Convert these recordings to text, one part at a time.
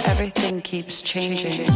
Everything keeps changing.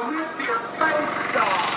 nuclear space star.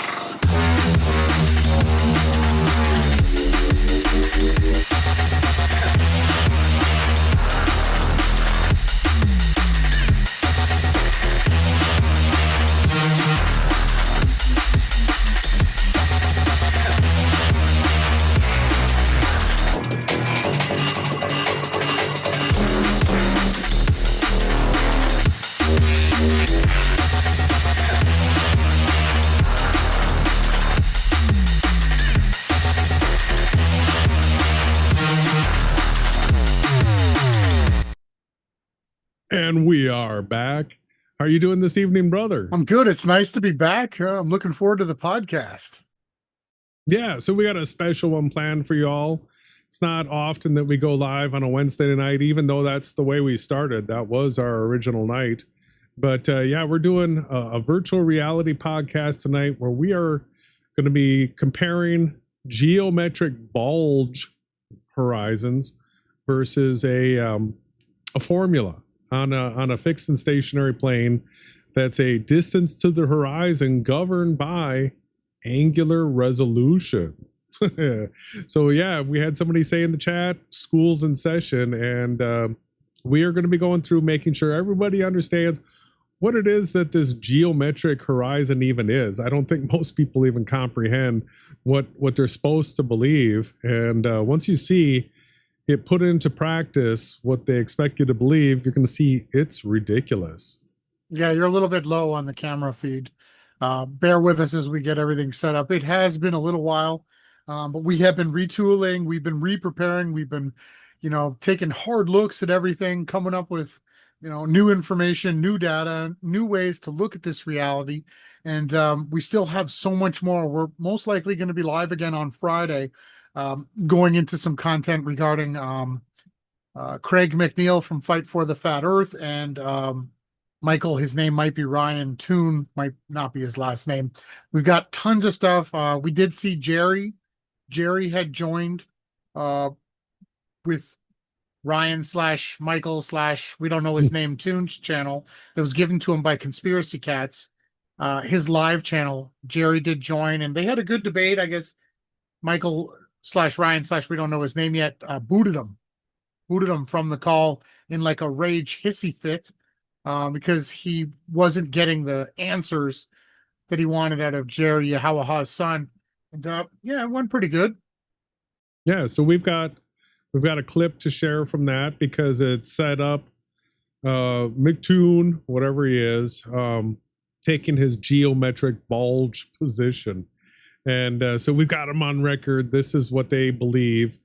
And we are back. How are you doing this evening, brother? I'm good. It's nice to be back. I'm looking forward to the podcast. Yeah, so we got a special one planned for you all. It's not often that we go live on a Wednesday night, even though that's the way we started. That was our original night. But yeah, we're doing a virtual reality podcast tonight where we are going to be comparing geometric bulge horizons versus a formula on a fixed and stationary plane that's a distance to the horizon governed by angular resolution. So yeah, we had somebody say in the chat, school's in session, and we are going to be going through making sure everybody understands what it is that this geometric horizon even is. I don't think most people even comprehend what they're supposed to believe. And once you see it put into practice what they expect you to believe, you're going to see it's ridiculous. Yeah, you're a little bit low on the camera feed. Bear with us as we get everything set up. It has been a little while, but we have been retooling. We've been re-preparing. We've been, taking hard looks at everything, coming up with, new information, new data, new ways to look at this reality. And we still have so much more. We're most likely going to be live again on Friday, going into some content regarding Craig McNeil from Fight for the Fat Earth and Michael, his name might be Ryan Toon, might not be his last name. We've got tons of stuff. We did see Jerry. Jerry had joined with Ryan / Michael / we don't know his name, Toon's channel that was given to him by Conspiracy Cats. His live channel, Jerry did join, and they had a good debate. I guess Michael / Ryan / we don't know his name yet, booted him from the call in like a rage hissy fit. Because he wasn't getting the answers that he wanted out of Jerry Yahawashai's son. And yeah, it went pretty good. Yeah, so we've got a clip to share from that because it's set up McToon, whatever he is, taking his geometric bulge position. And so we've got him on record. This is what they believe.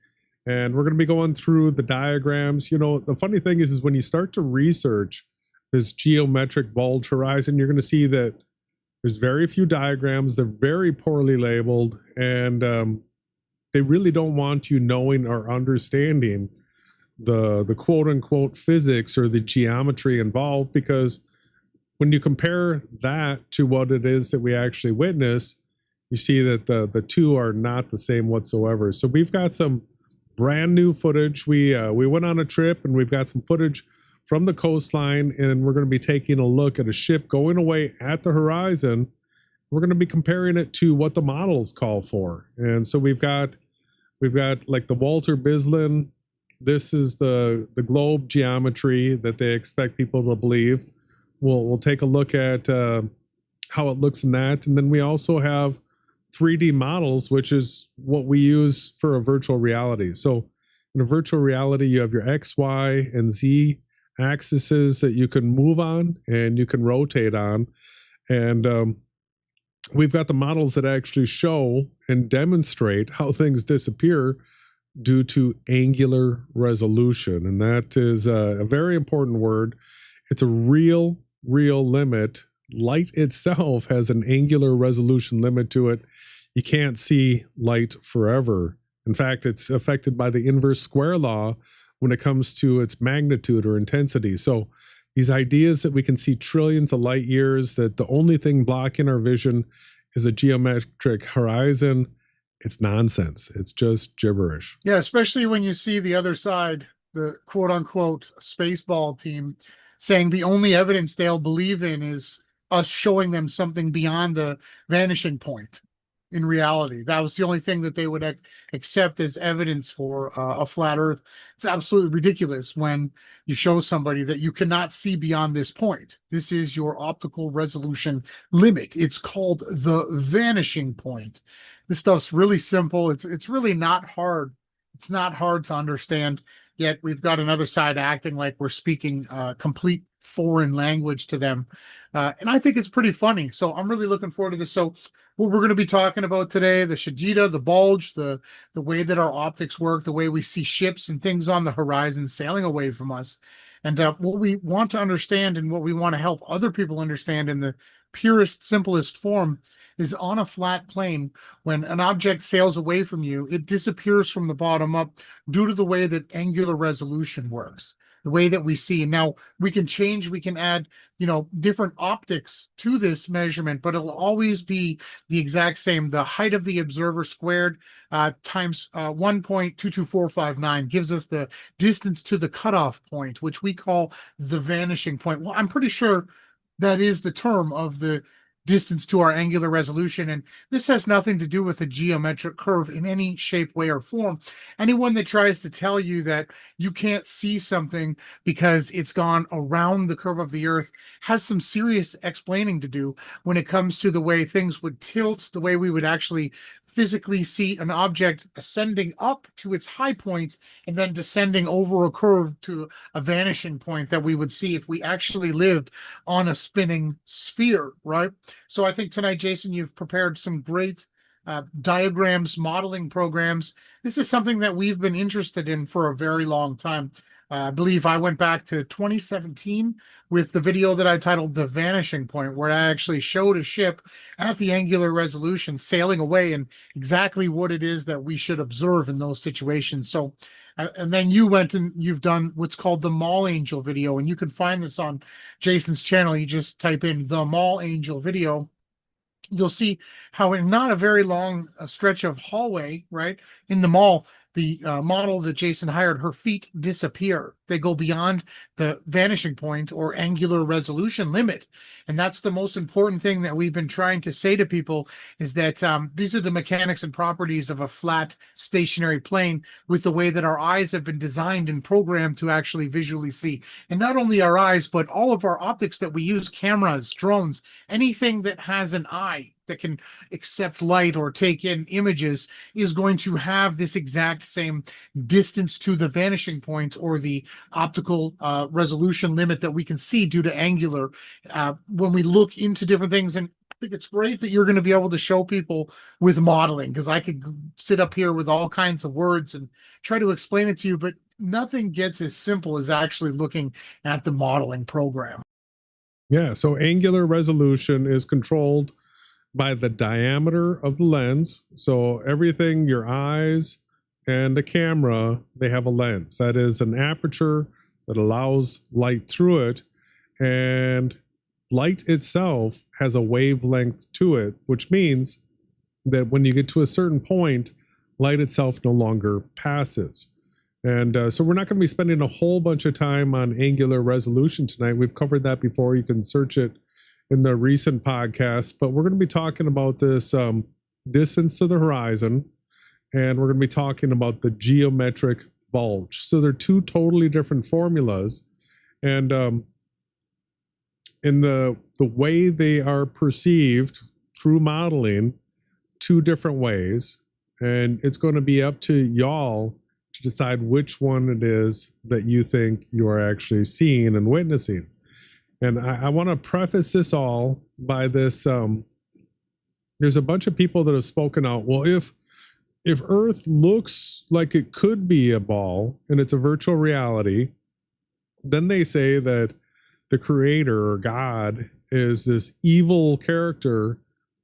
And we're going to be going through the diagrams. The funny thing is when you start to research this geometric bulge horizon, you're going to see that there's very few diagrams. They're very poorly labeled, and they really don't want you knowing or understanding the quote unquote physics or the geometry involved, because when you compare that to what it is that we actually witness, you see that the two are not the same whatsoever. So we've got some brand new footage. We went on a trip, and we've got some footage from the coastline, and we're going to be taking a look at a ship going away at the horizon. We're going to be comparing it to what the models call for. And so we've got like the Walter Bislin. This is the globe geometry that they expect people to believe. We'll take a look at how it looks in that. And then we also have 3D models, which is what we use for a virtual reality. So in a virtual reality, you have your X, Y, and Z axes that you can move on and you can rotate on. And we've got the models that actually show and demonstrate how things disappear due to angular resolution. And that is a very important word. It's a real limit. Light itself has an angular resolution limit to it. You can't see light forever. In fact, it's affected by the inverse square law when it comes to its magnitude or intensity. So these ideas that we can see trillions of light years, that the only thing blocking our vision is a geometric horizon, it's nonsense. It's just gibberish. Yeah, especially when you see the other side, the quote unquote Spaceball team saying the only evidence they'll believe in is us showing them something beyond the vanishing point. In reality, that was the only thing that they would accept as evidence for a flat Earth. It's absolutely ridiculous when you show somebody that you cannot see beyond this point. This is your optical resolution limit. It's called the vanishing point. This stuff's really simple. It's really not hard. It's not hard to understand. Yet we've got another side acting like we're speaking complete foreign language to them. And I think it's pretty funny. So I'm really looking forward to this. So what we're going to be talking about today, the Shajita, the bulge, the way that our optics work, the way we see ships and things on the horizon sailing away from us. And what we want to understand and what we want to help other people understand in the purest, simplest form is on a flat plane, when an object sails away from you, it disappears from the bottom up due to the way that angular resolution works, the way that we see. Now, we can change, we can add, different optics to this measurement, but it'll always be the exact same. The height of the observer squared times 1.22459 gives us the distance to the cutoff point, which we call the vanishing point. Well, I'm pretty sure that is the term of the distance to our angular resolution. And this has nothing to do with a geometric curve in any shape, way, or form. Anyone that tries to tell you that you can't see something because it's gone around the curve of the Earth has some serious explaining to do when it comes to the way things would tilt, the way we would actually physically see an object ascending up to its high point and then descending over a curve to a vanishing point that we would see if we actually lived on a spinning sphere, right? So I think tonight, Jason, you've prepared some great diagrams, modeling programs. This is something that we've been interested in for a very long time. I believe I went back to 2017 with the video that I titled The Vanishing Point, where I actually showed a ship at the angular resolution sailing away and exactly what it is that we should observe in those situations. So, and then you went and you've done what's called the Mall Angel video, and you can find this on Jason's channel. You just type in the Mall Angel video. You'll see how in not a very long stretch of hallway, right, in the mall, the model that Jason hired, her feet disappear. They go beyond the vanishing point or angular resolution limit. And that's the most important thing that we've been trying to say to people, is that these are the mechanics and properties of a flat stationary plane with the way that our eyes have been designed and programmed to actually visually see. And not only our eyes, but all of our optics that we use, cameras, drones, anything that has an eye that can accept light or take in images is going to have this exact same distance to the vanishing point or the optical resolution limit that we can see due to angular when we look into different things. And I think it's great that you're going to be able to show people with modeling, because I could sit up here with all kinds of words and try to explain it to you, but nothing gets as simple as actually looking at the modeling program. Yeah, so angular resolution is controlled by the diameter of the lens. So everything, your eyes and the camera, they have a lens. That is an aperture that allows light through it. And light itself has a wavelength to it, which means that when you get to a certain point, light itself no longer passes. And so we're not going to be spending a whole bunch of time on angular resolution tonight. We've covered that before. You can search it in the recent podcast, but we're going to be talking about this distance to the horizon, and we're going to be talking about the geometric bulge. So they're two totally different formulas, and in the way they are perceived through modeling, two different ways, and it's going to be up to y'all to decide which one it is that you think you are actually seeing and witnessing. And I want to preface this all by this. There's a bunch of people that have spoken out. Well, if Earth looks like it could be a ball and it's a virtual reality, then they say that the creator or God is this evil character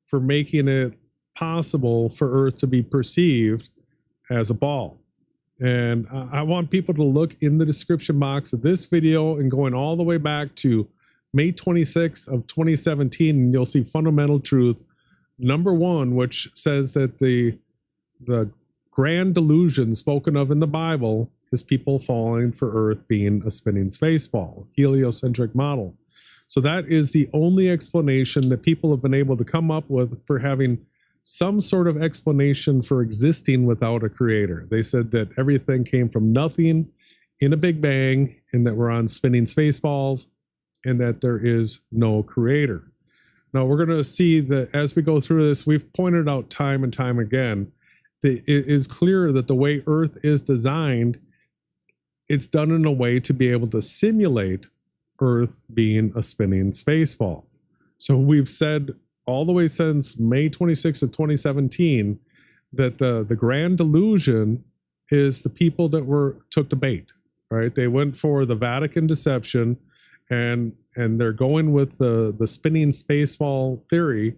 for making it possible for Earth to be perceived as a ball. And I want people to look in the description box of this video and going all the way back to May 26th of 2017, and you'll see fundamental truth number 1, which says that the grand delusion spoken of in the Bible is people falling for Earth being a spinning space ball, heliocentric model. So that is the only explanation that people have been able to come up with for having some sort of explanation for existing without a creator. They said that everything came from nothing in a big bang, and that we're on spinning space balls, and that there is no creator. Now we're going to see that as we go through this, we've pointed out time and time again that it is clear that the way Earth is designed, it's done in a way to be able to simulate Earth being a spinning space ball. So we've said all the way since May 26th of 2017 that the grand delusion is the people that took the bait, right? They went for the Vatican deception, and they're going with the spinning space ball theory.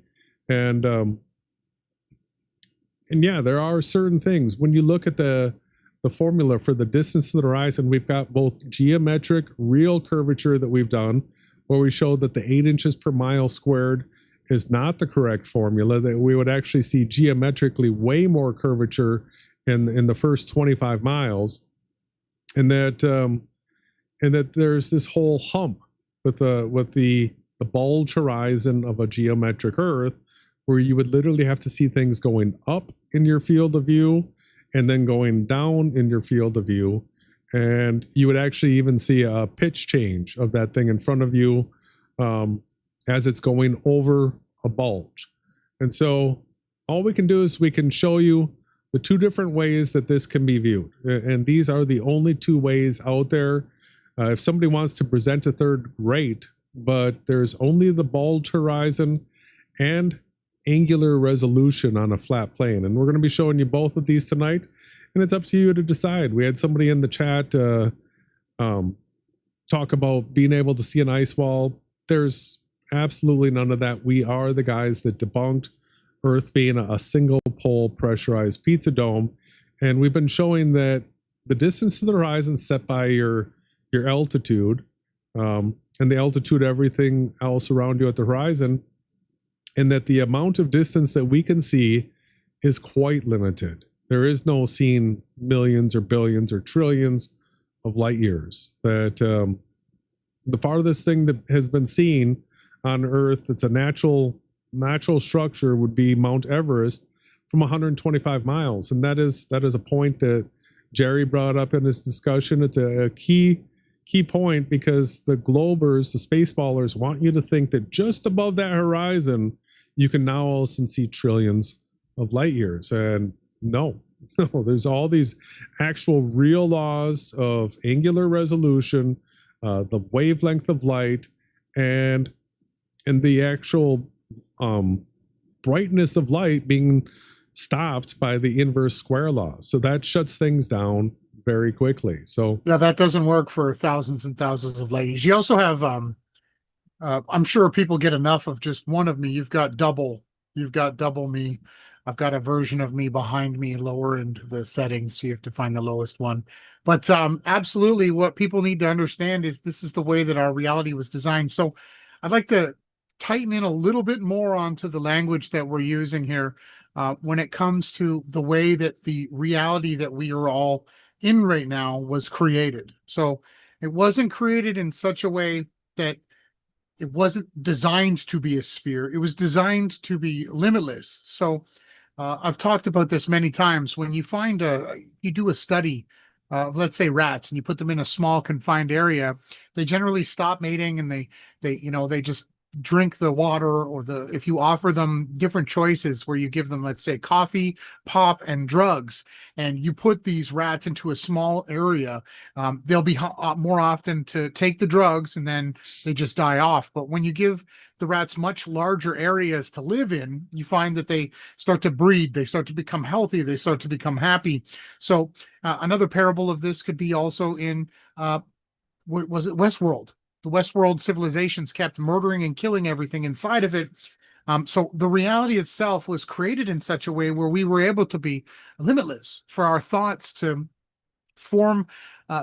And yeah, there are certain things when you look at the formula for the distance to the horizon. We've got both geometric real curvature that we've done, where we show that the 8 inches per mile squared is not the correct formula, that we would actually see geometrically way more curvature in the first 25 miles, and that there's this whole hump with the bulge horizon of a geometric Earth, where you would literally have to see things going up in your field of view and then going down in your field of view, and you would actually even see a pitch change of that thing in front of you as it's going over a bulge. And so all we can do is we can show you the two different ways that this can be viewed, and these are the only two ways out there. If somebody wants to present a third, great, but there's only the bulge horizon and angular resolution on a flat plane, and we're going to be showing you both of these tonight, and it's up to you to decide. We had somebody in the chat talk about being able to see an ice wall. There's absolutely none of that. We are the guys that debunked Earth being a single pole pressurized pizza dome, and we've been showing that the distance to the horizon set by your altitude, and the altitude of everything else around you at the horizon, and that the amount of distance that we can see is quite limited. There is no seeing millions or billions or trillions of light years. That the farthest thing that has been seen on Earth, it's a natural structure, would be Mount Everest from 125 miles, and that is a point that Jerry brought up in his discussion. It's a key point, because the globers, the spaceballers, want you to think that just above that horizon you can now also see trillions of light years, and no, there's all these actual real laws of angular resolution, the wavelength of light, and the actual brightness of light being stopped by the inverse square law. So that shuts things down very quickly. So yeah, that doesn't work for thousands and thousands of ladies. You also have I'm sure people get enough of just one of me. You've got double me. I've got a version of me behind me lower into the settings, so you have to find the lowest one. But absolutely, what people need to understand is this is the way that our reality was designed. So I'd like to tighten in a little bit more onto the language that we're using here when it comes to the way that the reality that we are all in right now was created. So it wasn't created in such a way that it wasn't designed to be a sphere. It was designed to be limitless. So I've talked about this many times. When you you do a study of, let's say, rats, and you put them in a small confined area, they generally stop mating, and they just drink the water, or if you offer them different choices where you give them, let's say, coffee, pop, and drugs, and you put these rats into a small area, they'll be more often to take the drugs, and then they just die off. But when you give the rats much larger areas to live in, you find that they start to breed, they start to become healthy, they start to become happy. So another parable of this could be also in what was it, Westworld. The Westworld civilizations kept murdering and killing everything inside of it. So the reality itself was created in such a way where we were able to be limitless, for our thoughts to form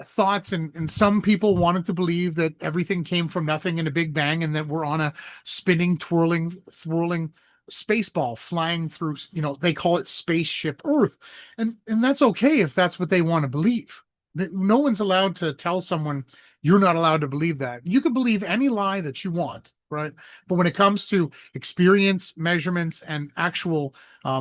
thoughts. And some people wanted to believe that everything came from nothing in a big bang, and that we're on a spinning, twirling space ball flying through, they call it spaceship Earth. And that's okay if that's what they want to believe. No one's allowed to tell someone you're not allowed to believe that. You can believe any lie that you want, right? But when it comes to experience, measurements, and actual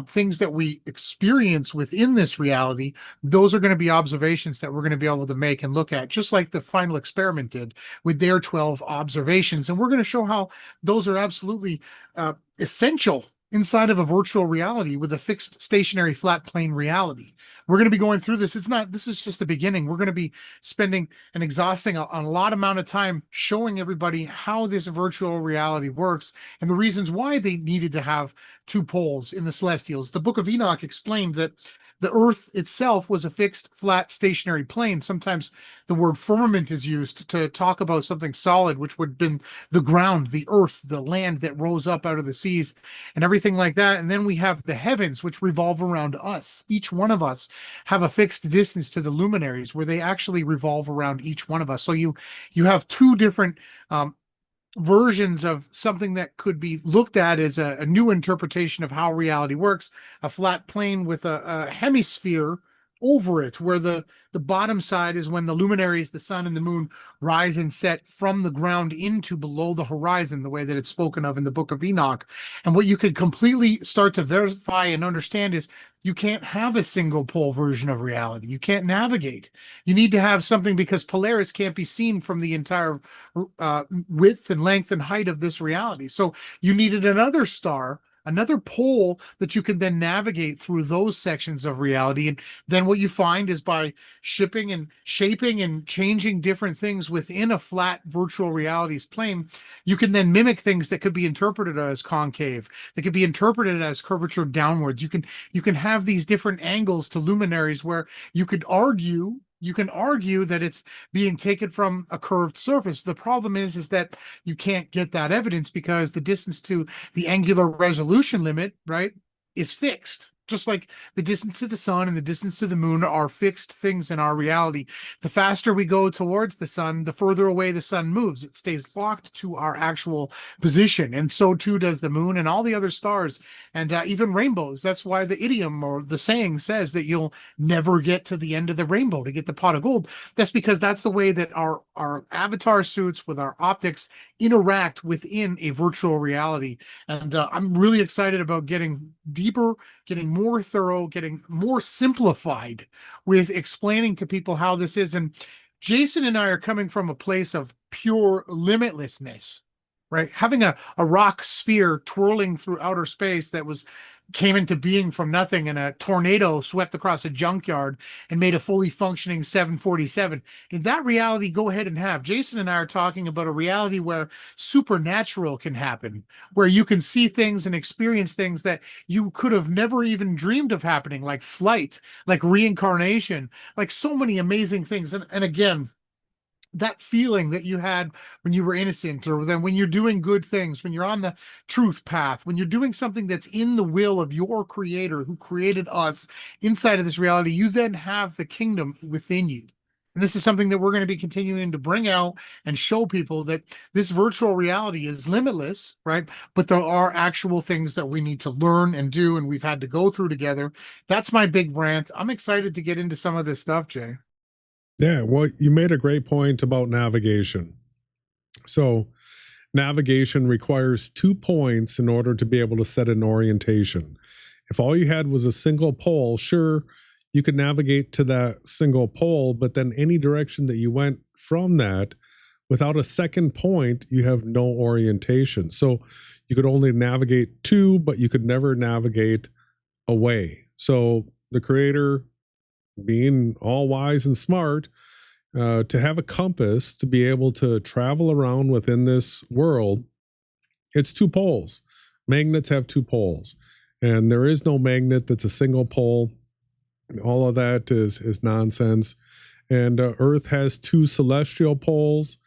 things that we experience within this reality, those are going to be observations that we're going to be able to make and look at, just like the final experiment did with their 12 observations. And we're going to show how those are absolutely essential inside of a virtual reality with a fixed stationary flat plane reality. We're going to be going through this. This is just the beginning. We're going to be spending and exhausting a lot amount of time showing everybody how this virtual reality works and the reasons why they needed to have two poles in the celestials. The Book of Enoch explained that the earth itself was a fixed, flat, stationary plane. Sometimes the word firmament is used to talk about something solid, which would have been the ground, the earth, the land that rose up out of the seas and everything like that. And then we have the heavens, which revolve around us. Each one of us have a fixed distance to the luminaries where they actually revolve around each one of us. So you have two different versions of something that could be looked at as a new interpretation of how reality works, a flat plane with a hemisphere over it, where the bottom side is when the luminaries, the sun and the moon, rise and set from the ground into below the horizon, the way that it's spoken of in the Book of Enoch. And what you could completely start to verify and understand is you can't have a single pole version of reality. You can't navigate. You need to have something, because Polaris can't be seen from the entire width and length and height of this reality. So you needed another star, another pole that you can then navigate through those sections of reality. And then what you find is by shipping and shaping and changing different things within a flat virtual realities plane, you can then mimic things that could be interpreted as concave, that could be interpreted as curvature downwards. You can have these different angles to luminaries where you can argue that it's being taken from a curved surface. The problem is that you can't get that evidence because the distance to the angular resolution limit, right, is fixed. Just like the distance to the sun and the distance to the moon are fixed things in our reality. The faster we go towards the sun, the further away the sun moves. It stays locked to our actual position. And so too does the moon and all the other stars and even rainbows. That's why the idiom or the saying says that you'll never get to the end of the rainbow to get the pot of gold. That's because that's the way that our avatar suits with our optics interact within a virtual reality. And I'm really excited about getting deeper, getting more thorough, getting more simplified with explaining to people how this is. And Jason and I are coming from a place of pure limitlessness, right? Having a rock sphere twirling through outer space that came into being from nothing, and a tornado swept across a junkyard and made a fully functioning 747. In that reality, go ahead and have. Jason and I are talking about a reality where supernatural can happen, where you can see things and experience things that you could have never even dreamed of happening, like flight, like reincarnation, like so many amazing things. And again, that feeling that you had when you were innocent, or then when you're doing good things, when you're on the truth path, when you're doing something that's in the will of your creator who created us inside of this reality, you then have the kingdom within you. And this is something that we're going to be continuing to bring out and show people, that this virtual reality is limitless, right? But there are actual things that we need to learn and do, and we've had to go through together. That's my big rant. I'm excited to get into some of this stuff, Jay. Yeah, well, you made a great point about navigation. So navigation requires 2 points in order to be able to set an orientation. If all you had was a single pole, sure, you could navigate to that single pole, but then any direction that you went from that, without a second point, you have no orientation. So you could only navigate to, but you could never navigate away. So the creator, being all wise and smart, to have a compass to be able to travel around within this world, it's 2 poles. Magnets have 2 poles, and there is no magnet that's a single pole. All of that is nonsense. And Earth has 2 celestial poles,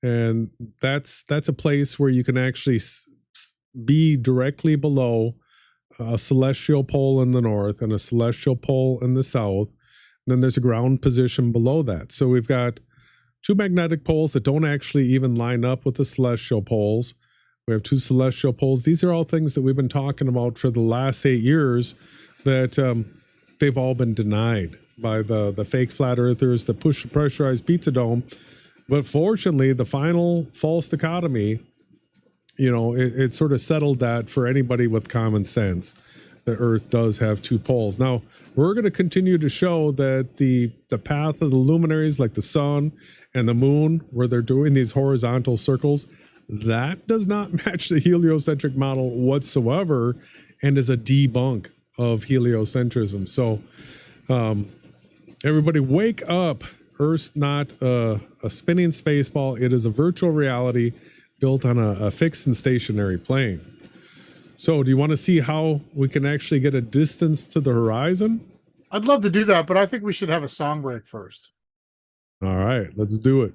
and that's a place where you can actually be directly below a celestial pole in the north and a celestial pole in the south. Then there's a ground position below that. So we've got 2 magnetic poles that don't actually even line up with the celestial poles. We have 2 celestial poles. These are all things that we've been talking about for the last 8 years that they've all been denied. by the fake flat earthers, the push pressurized pizza dome. But fortunately, the final false dichotomy, it sort of settled that for anybody with common sense, the Earth does have two poles. Now, we're going to continue to show that the path of the luminaries, like the sun and the moon, where they're doing these horizontal circles, that does not match the heliocentric model whatsoever and is a debunk of heliocentrism. So everybody wake up. Earth's not a spinning space ball. It is a virtual reality built on a fixed and stationary plane. So do you want to see how we can actually get a distance to the horizon? I'd love to do that, but I think we should have a song break first. All right, let's do it.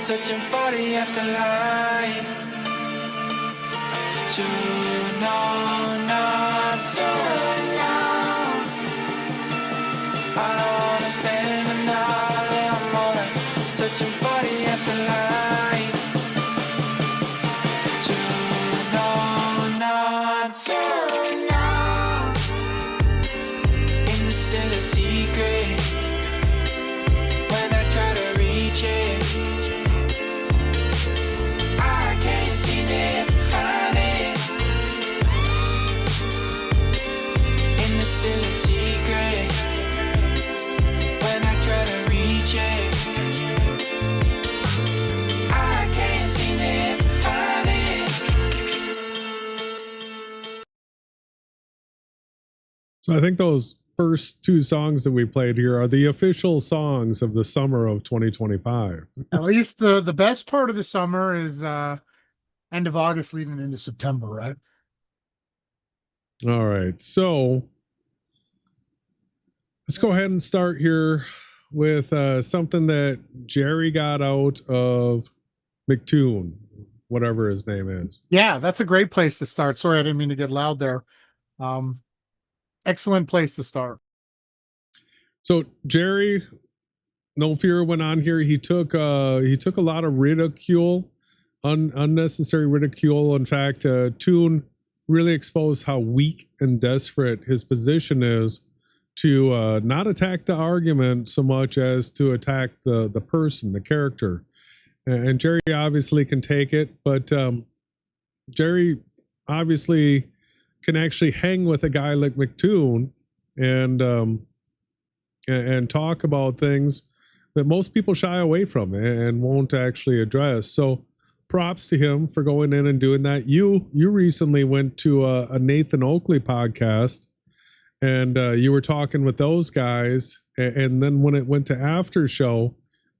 Searching for the afterlife. To know, not to know. I don't wanna spend another moment searching for the afterlife. To know, not to know. In the stillest secret, when I try to reach it, So I think those first two songs that we played here are the official songs of the summer of 2025. At least the best part of the summer is end of August leading into September, right? All right. So let's go ahead and start here with something that Jerry got out of McToon, whatever his name is. Yeah, that's a great place to start. Sorry, I didn't mean to get loud there. Excellent place to start. So Jerry, no fear, went on here. He took a lot of ridicule, unnecessary ridicule. In fact, Toon really exposed how weak and desperate his position is to not attack the argument so much as to attack the person, the character. And Jerry obviously can take it, but Jerry obviously can actually hang with a guy like McToon and talk about things that most people shy away from and won't actually address. So props to him for going in and doing that. You recently went to a Nathan Oakley podcast, and you were talking with those guys, and then when it went to after show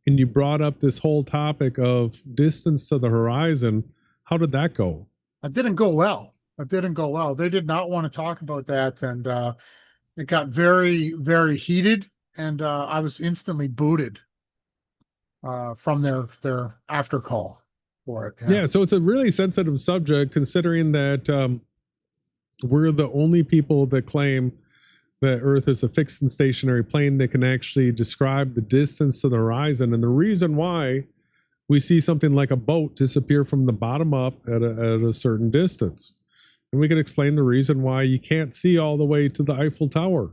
and you brought up this whole topic of distance to the horizon, how did that go? It didn't go well. They did not want to talk about that, and it got very, very heated, and I was instantly booted from their after call for it. Yeah, so it's a really sensitive subject, considering that we're the only people that claim that Earth is a fixed and stationary plane that can actually describe the distance to the horizon. And the reason why we see something like a boat disappear from the bottom up at a certain distance. And we can explain the reason why you can't see all the way to the Eiffel Tower.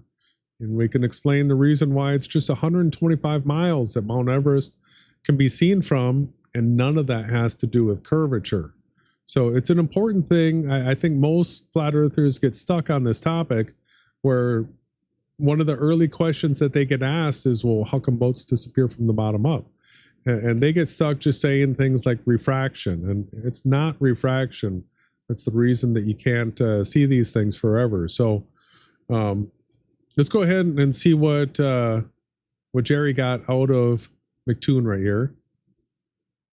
And we can explain the reason why it's just 125 miles that Mount Everest can be seen from, and none of that has to do with curvature. So it's an important thing. I think most flat earthers get stuck on this topic, where one of the early questions that they get asked is, well, how come boats disappear from the bottom up? And they get stuck just saying things like refraction, and it's not refraction. That's the reason that you can't see these things forever. So let's go ahead and see what Jerry got out of McToon right here.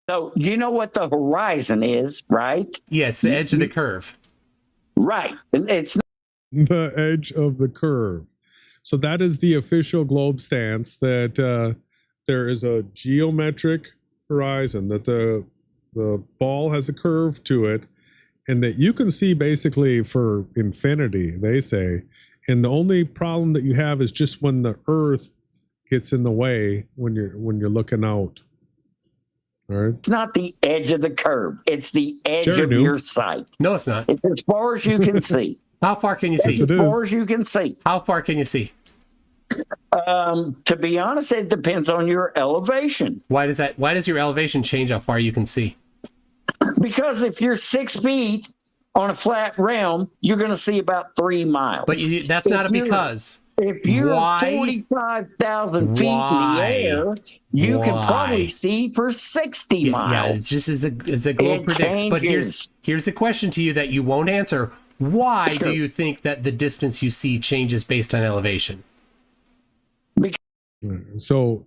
So you know what the horizon is, right? Yes, the edge of the curve. Right. It's The edge of the curve. So that is the official globe stance, that there is a geometric horizon, that the ball has a curve to it, and that you can see basically for infinity, they say. And the only problem that you have is just when the Earth gets in the way when you're looking out. All right. It's not the edge of the curve. It's the edge Jerry of knew. your sight. No, it's not. It's as far as you can see. How far can you Yes, see? it As far is. as you can see. How far can you see? To be honest, it depends on your elevation. Why does your elevation change how far you can see? Because if you're 6 feet on a flat realm, you're going to see about 3 miles. But that's not a If you're- because. If you're Why? 45,000 feet Why? in the air, you can Why? probably see for 60 Yeah, miles. it's just as a globe It predicts. But changes. here's a question to you that you won't answer. Why Sure. do you think that the distance you see changes based on elevation? So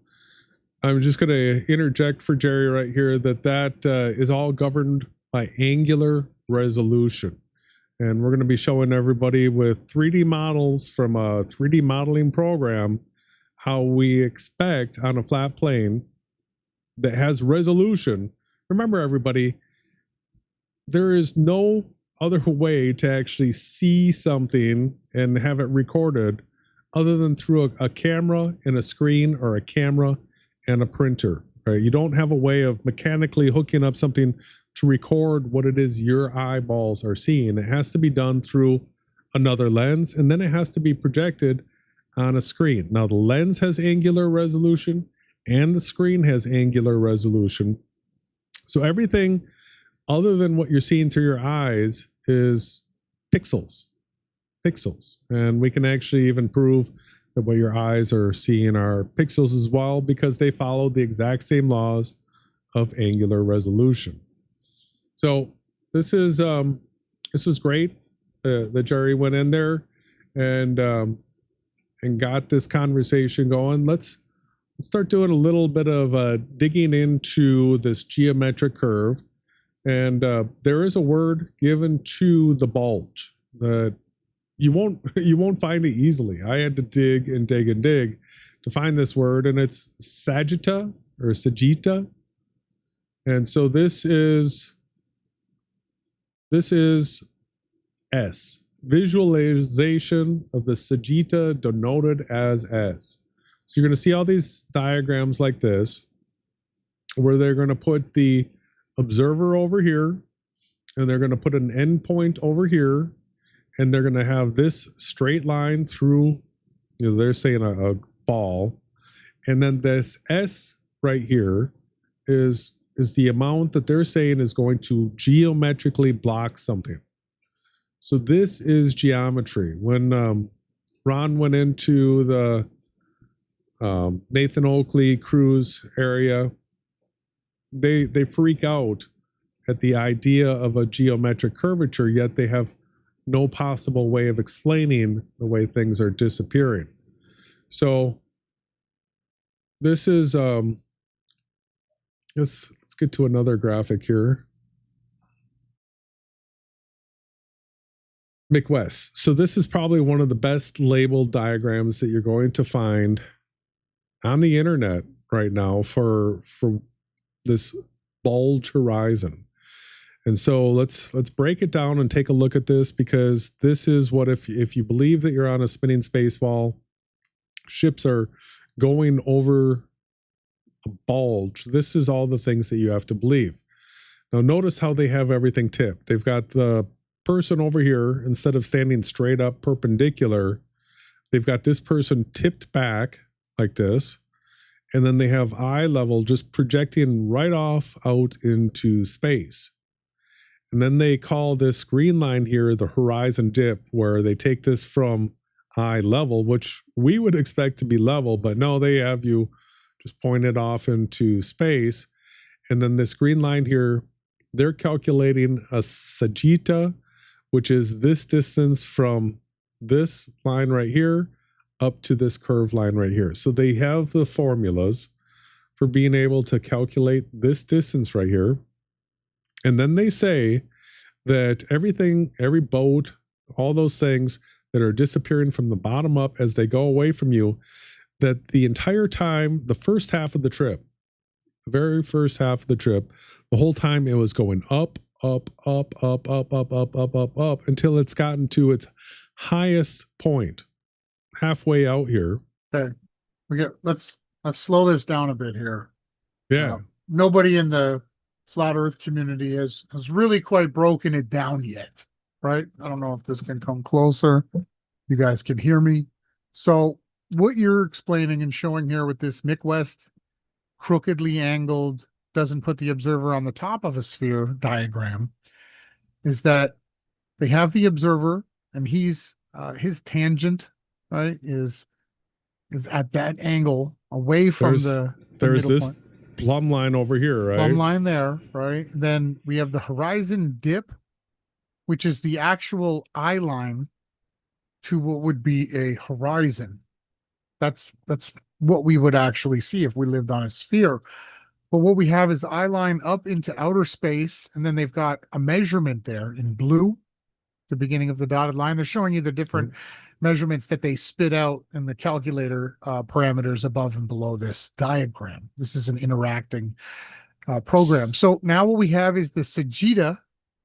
I'm just going to interject for Jerry right here that is all governed by angular resolution. And we're going to be showing everybody with 3D models from a 3D modeling program how we expect on a flat plane that has resolution. Remember, everybody, there is no other way to actually see something and have it recorded other than through a camera and a screen, or a camera and a printer. Right? You don't have a way of mechanically hooking up something to record what it is your eyeballs are seeing. It has to be done through another lens, and then it has to be projected on a screen. Now, the lens has angular resolution and the screen has angular resolution. So everything other than what you're seeing through your eyes is pixels. And we can actually even prove that what your eyes are seeing are pixels as well, because they follow the exact same laws of angular resolution. So this was great that Jerry went in there and got this conversation going. Let's start doing a little bit of digging into this geometric curve. And there is a word given to the bulge that you won't find it easily. I had to dig and dig and dig to find this word, and it's sagitta or sagitta. And so this is S. Visualization of the sagitta denoted as S. So you're going to see all these diagrams like this, where they're going to put the observer over here, and they're going to put an endpoint over here, and they're going to have this straight line through, they're saying a ball, and then this S right here is the amount that they're saying is going to geometrically block something. So this is geometry. When Ron went into the Nathan Oakley cruise area, they freak out at the idea of a geometric curvature, yet they have no possible way of explaining the way things are disappearing. So this is let's get to another graphic here. McWest. So this is probably one of the best labeled diagrams that you're going to find on the internet right now for this bulge horizon. And so let's break it down and take a look at this, because this is what, if you believe that you're on a spinning space ball, ships are going over a bulge, this is all the things that you have to believe. Now notice how they have everything tipped. They've got the person over here, instead of standing straight up perpendicular, they've got this person tipped back like this, and then they have eye level just projecting right off out into space. And then they call this green line here the horizon dip, where they take this from eye level, which we would expect to be level, but no, they have you just pointed off into space. And then this green line here, they're calculating a sagitta, which is this distance from this line right here up to this curved line right here. So they have the formulas for being able to calculate this distance right here. And then they say that everything, every boat, all those things that are disappearing from the bottom up as they go away from you, that the entire time, the first half of the trip, the very first half of the trip, the whole time it was going up, up, up, up, up, up, up, up, up, up, until it's gotten to its highest point halfway out here. Okay. Let's slow this down a bit here. Yeah. Nobody in the flat earth community has really quite broken it down yet, right? I don't know if this can come closer. You guys can hear me. So what you're explaining and showing here with this McWest crookedly angled, doesn't put the observer on the top of a sphere diagram, is that they have the observer, and he's his tangent, right, is at that angle away from there's middle this point. plumb line over here, right? Plumb line there, right? Then we have the horizon dip, which is the actual eye line to what would be a horizon. That's what we would actually see if we lived on a sphere. But what we have is eye line up into outer space, and then they've got a measurement there in blue, the beginning of the dotted line. They're showing you the different measurements that they spit out in the calculator parameters above and below this diagram. This is an interacting program. So now what we have is the sagitta,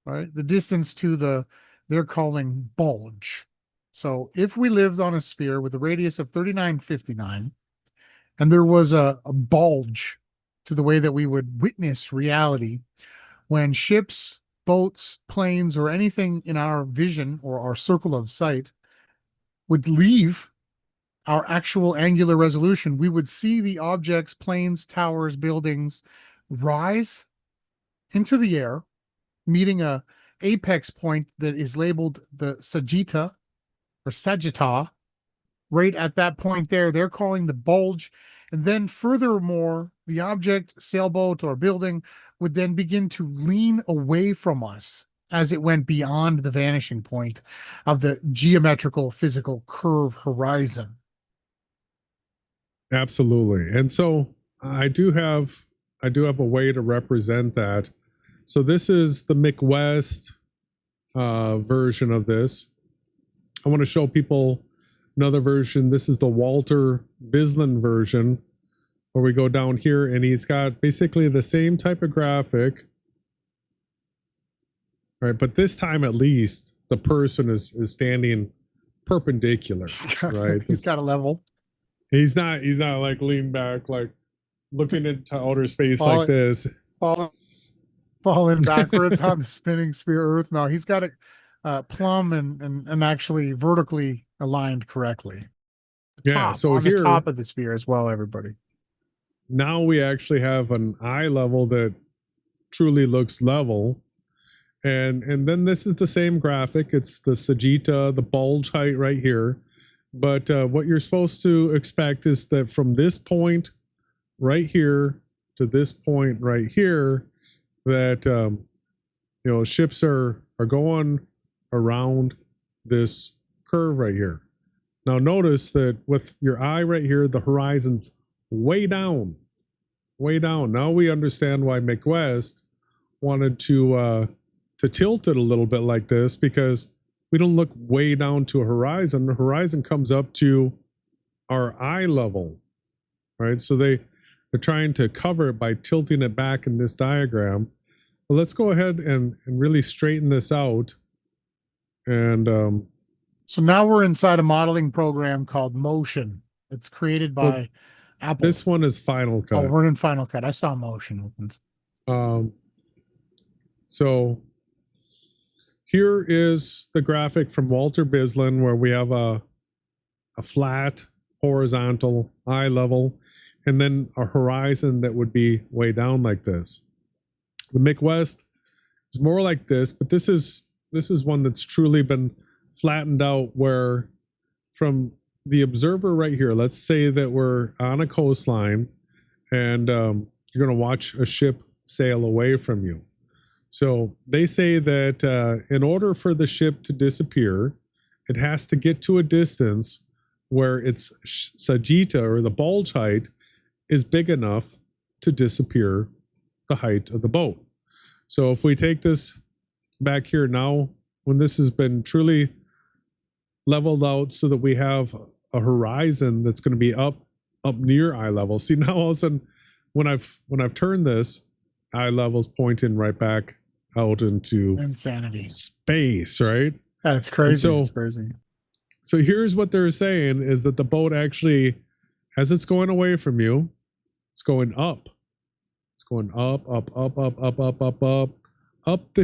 right? The distance to they're calling bulge. So if we lived on a sphere with a radius of 3959, and there was a bulge to the way that we would witness reality, when ships, boats, planes, or anything in our vision or our circle of sight would leave our actual angular resolution, we would see the objects, planes, towers, buildings rise into the air, meeting a apex point that is labeled the sagitta or sagitta. Right at that point there, they're calling the bulge. And then furthermore, the object, sailboat or building, would then begin to lean away from us as it went beyond the vanishing point of the geometrical physical curve horizon. Absolutely. And so I do have a way to represent that. So this is the McWest version of this. I want to show people another version. This is the Walter Bislin version, where we go down here and he's got basically the same type of graphic. Right, but this time at least the person is standing perpendicular. Right, He's got a level. He's not like leaned back, like looking into outer space like this. Falling backwards on the spinning sphere Earth. No, he's got it plumb and actually vertically aligned correctly. So on here, the top of the sphere as well, everybody. Now we actually have an eye level that truly looks level. And then this is the same graphic. It's the Sagitta, the bulge height right here. But what you're supposed to expect is that from this point right here to this point right here, that ships are going around this curve right here. Now notice that with your eye right here, the horizon's way down, way down. Now we understand why McWest wanted to tilt it a little bit like this, because we don't look way down to a horizon. The horizon comes up to our eye level, right? So they're trying to cover it by tilting it back in this diagram. But let's go ahead and really straighten this out. And so now we're inside a modeling program called Motion. It's created by Apple. This one is Final Cut. Oh, we're in Final Cut. I saw Motion opens. So here is the graphic from Walter Bislin, where we have a flat horizontal eye level, and then a horizon that would be way down like this. The McWest is more like this, but this is one that's truly been flattened out, where from the observer right here, let's say that we're on a coastline and you're going to watch a ship sail away from you. So they say that in order for the ship to disappear, it has to get to a distance where its Sagitta, or the bulge height, is big enough to disappear the height of the boat. So if we take this back here now, when this has been truly leveled out so that we have a horizon that's going to be up near eye level. See, now all of a sudden when I've turned this, eye level's pointing right back out into insanity space, right? That's crazy. So, it's crazy. So here's what they're saying is that the boat actually, as it's going away from you, it's going up. It's going up the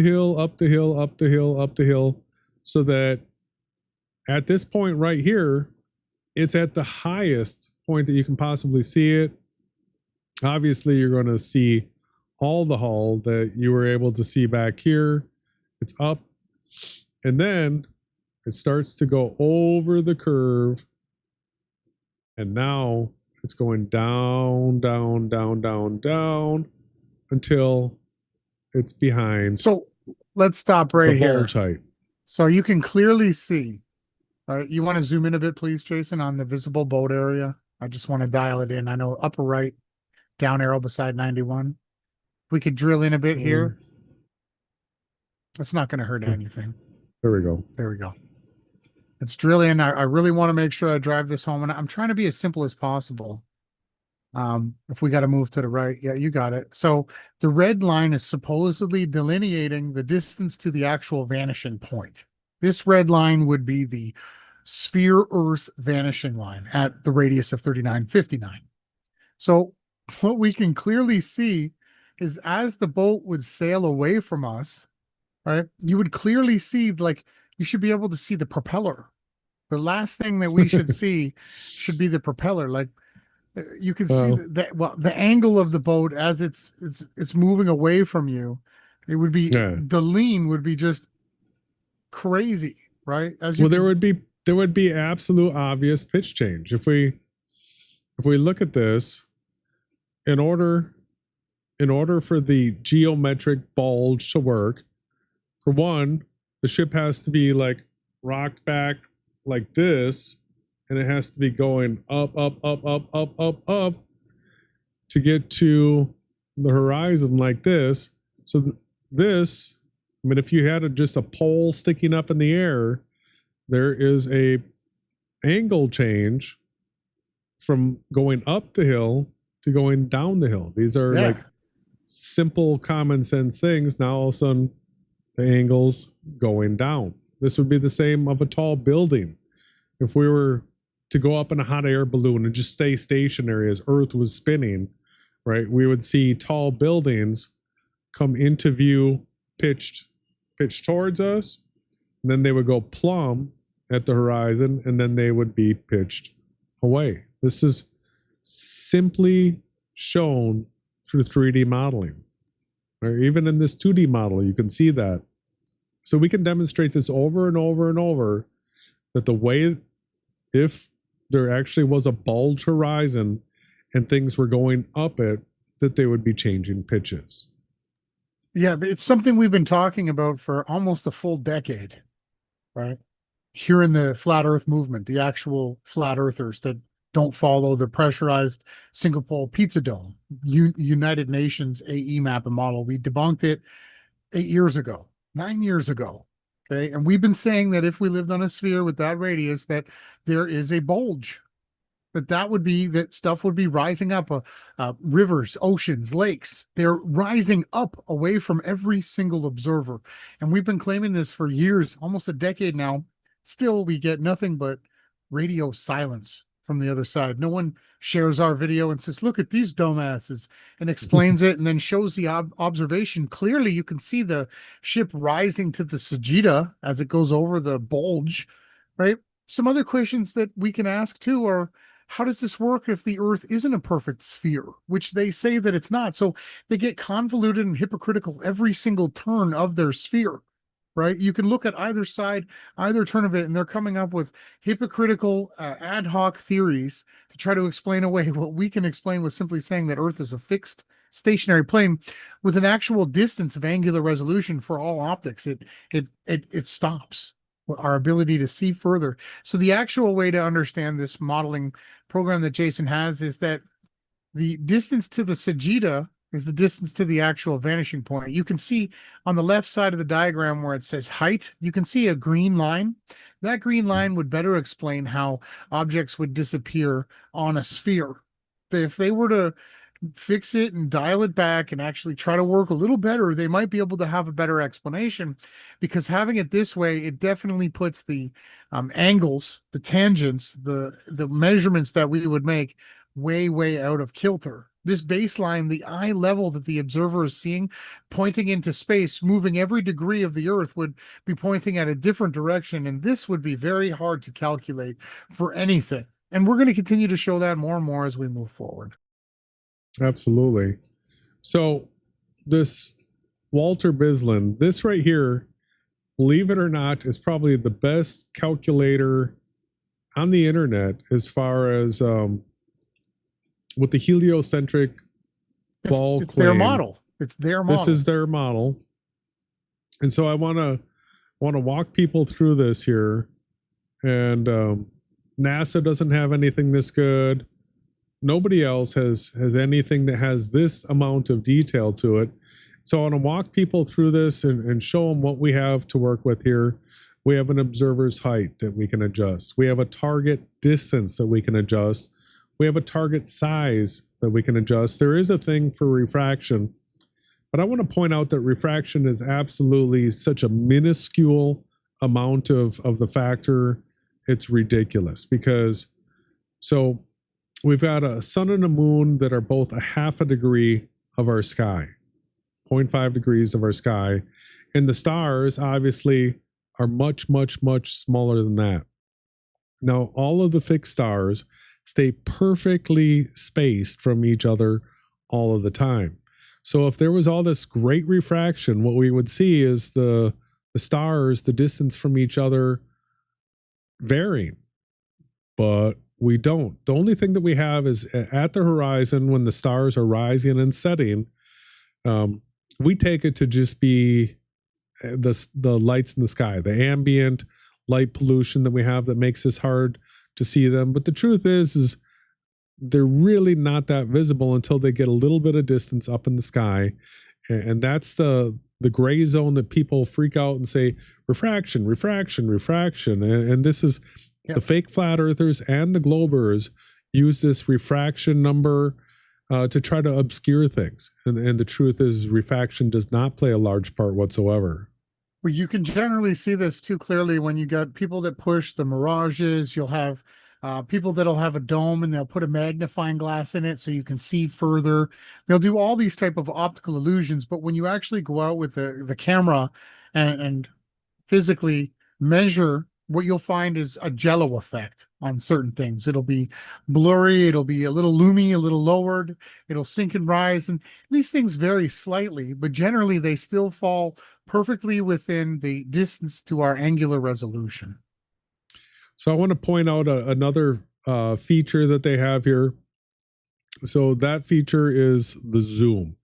hill, up the hill, up the hill, up the hill, so that at this point right here, it's at the highest point that you can possibly see it. Obviously, you're going to see all the hull that you were able to see back here. It's up, and then it starts to go over the curve, and now it's going down, down, down, down, down until it's behind. So let's stop right here. Bulge height. So you can clearly see. All right, you want to zoom in a bit, please, Jason, on the visible boat area. I just want to dial it in. I know upper right, down arrow beside 91. We could drill in a bit here. It's not going to hurt anything. There we go. There we go. Let's drill in. I really want to make sure I drive this home, and I'm trying to be as simple as possible. If we got to move to the right, yeah, you got it. So the red line is supposedly delineating the distance to the actual vanishing point. This red line would be the sphere Earth vanishing line at the radius of 3959. So what we can clearly see is as the boat would sail away from us, right, you would clearly see, like, you should be able to see the propeller. The last thing that we should see should be the propeller. Like, you can see the angle of the boat as it's moving away from you. It would be the lean would be just crazy, right? There would be absolute obvious pitch change if we look at this. In order for the geometric bulge to work, for one, the ship has to be like rocked back like this, and it has to be going up to get to the horizon like this. So this, I mean, if you had just a pole sticking up in the air, there is a angle change from going up the hill to going down the hill. These are like simple common sense things. Now all of a sudden the angle's going down. This would be the same of a tall building. If we were to go up in a hot air balloon and just stay stationary as Earth was spinning, right, we would see tall buildings come into view, pitched towards us, and then they would go plumb at the horizon, and then they would be pitched away. This is simply shown through 3D modeling. Right? Even in this 2D model, you can see that. So we can demonstrate this over and over and over, that the way, if there actually was a bulge horizon and things were going up it, that they would be changing pitches. Yeah, but it's something we've been talking about for almost a full decade, right? Here in the flat earth movement, the actual flat earthers that don't follow the pressurized single pole pizza dome, United Nations AE map and model. We debunked it 8 years ago, 9 years ago. Okay. And we've been saying that if we lived on a sphere with that radius, that there is a bulge, that would be, that stuff would be rising up, rivers, oceans, lakes. They're rising up away from every single observer. And we've been claiming this for years, almost a decade now. Still, we get nothing but radio silence from the other side. No one shares our video and says, look at these dumbasses, and explains it and then shows the observation. Clearly, you can see the ship rising to the Sagitta as it goes over the bulge, right? Some other questions that we can ask too are, how does this work if the Earth isn't a perfect sphere, which they say that it's not? So they get convoluted and hypocritical every single turn of their sphere, right? You can look at either side, either turn of it, and they're coming up with hypocritical ad hoc theories to try to explain away what we can explain with simply saying that Earth is a fixed stationary plane with an actual distance of angular resolution for all optics. It stops our ability to see further. So the actual way to understand this modeling program that Jason has is that the distance to the Sagitta is the distance to the actual vanishing point. You can see on the left side of the diagram where it says height, you can see a green line. That green line would better explain how objects would disappear on a sphere. If they were to fix it and dial it back and actually try to work a little better, they might be able to have a better explanation, because having it this way, it definitely puts the angles, the tangents, the measurements that we would make way out of kilter. This baseline, the eye level that the observer is seeing, pointing into space, moving every degree of the Earth, would be pointing at a different direction, and this would be very hard to calculate for anything. And we're going to continue to show that more and more as we move forward. Absolutely. So this Walter Bislin, this right here, believe it or not, is probably the best calculator on the internet as far as with the heliocentric ball it's claim. their model. It's their model. This is their model. And so I want to walk people through this here. And NASA doesn't have anything this good. Nobody else has anything that has this amount of detail to it. So I want to walk people through this and show them what we have to work with here. We have an observer's height that we can adjust. We have a target distance that we can adjust. We have a target size that we can adjust. There is a thing for refraction, but I want to point out that refraction is absolutely such a minuscule amount of the factor. It's ridiculous, because so we've got a sun and a moon that are both a half a degree of our sky, 0.5 degrees of our sky. And the stars obviously are much smaller than that. Now, all of the fixed stars stay perfectly spaced from each other all of the time. So if there was all this great refraction, what we would see is the stars, the distance from each other varying, but we don't. The only thing that we have is at the horizon when the stars are rising and setting, we take it to just be the lights in the sky, the ambient light pollution that we have that makes this hard to see them. But the truth is they're really not that visible until they get a little bit of distance up in the sky. And that's the the gray zone that people freak out and say refraction, refraction, refraction. And this is the fake flat earthers and the globers use this refraction number to try to obscure things. And the truth is refraction does not play a large part whatsoever. Well, you can generally see this too clearly when you got people that push the mirages. You'll have people that'll have a dome and they'll put a magnifying glass in it so you can see further. They'll do all these type of optical illusions, but when you actually go out with the camera and physically measure, what you'll find is a jello effect on certain things. It'll be blurry, it'll be a little loomy, a little lowered, it'll sink and rise, and these things vary slightly, but generally they still fall perfectly within the distance to our angular resolution. So I want to point out another feature that they have here. So that feature is the zoom,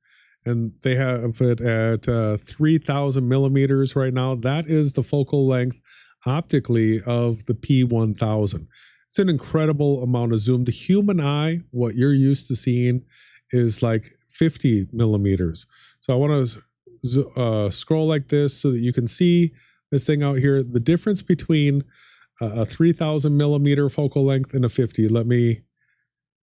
and they have it at 3,000 millimeters right now. That is the focal length optically of the P1000. It's an incredible amount of zoom. The human eye, what you're used to seeing, is like 50 millimeters. So I want to scroll like this so that you can see this thing out here. The difference between a 3,000 millimeter focal length and a 50. Let me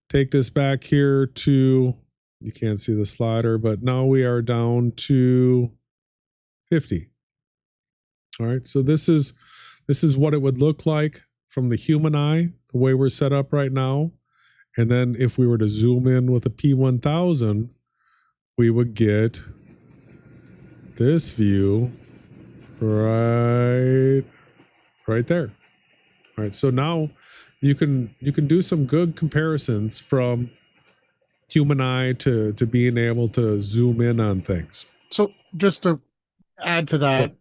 take this back here to, you can't see the slider, but now we are down to 50. All right, so this is what it would look like from the human eye, the way we're set up right now. And then if we were to zoom in with a P1000, we would get this view right there. All right, so now you can do some good comparisons from human eye to being able to zoom in on things. So just to add to that,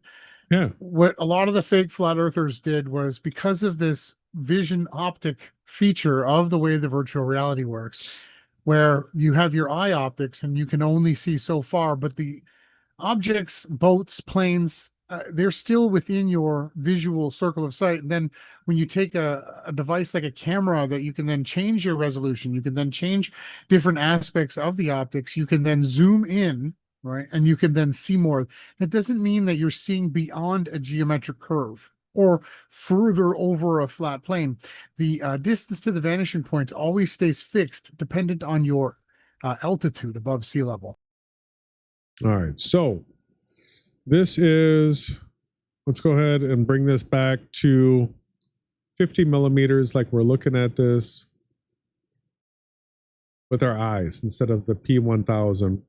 yeah, what a lot of the fake flat earthers did was, because of this vision optic feature of the way the virtual reality works, where you have your eye optics and you can only see so far, but the objects, boats, planes, they're still within your visual circle of sight. And then when you take a device like a camera that you can then change your resolution, you can then change different aspects of the optics, you can then zoom in, right? And you can then see more. That doesn't mean that you're seeing beyond a geometric curve or further over a flat plane. The distance to the vanishing point always stays fixed, dependent on your altitude above sea level. All right, so this is, let's go ahead and bring this back to 50 millimeters, like we're looking at this with our eyes instead of the P1000.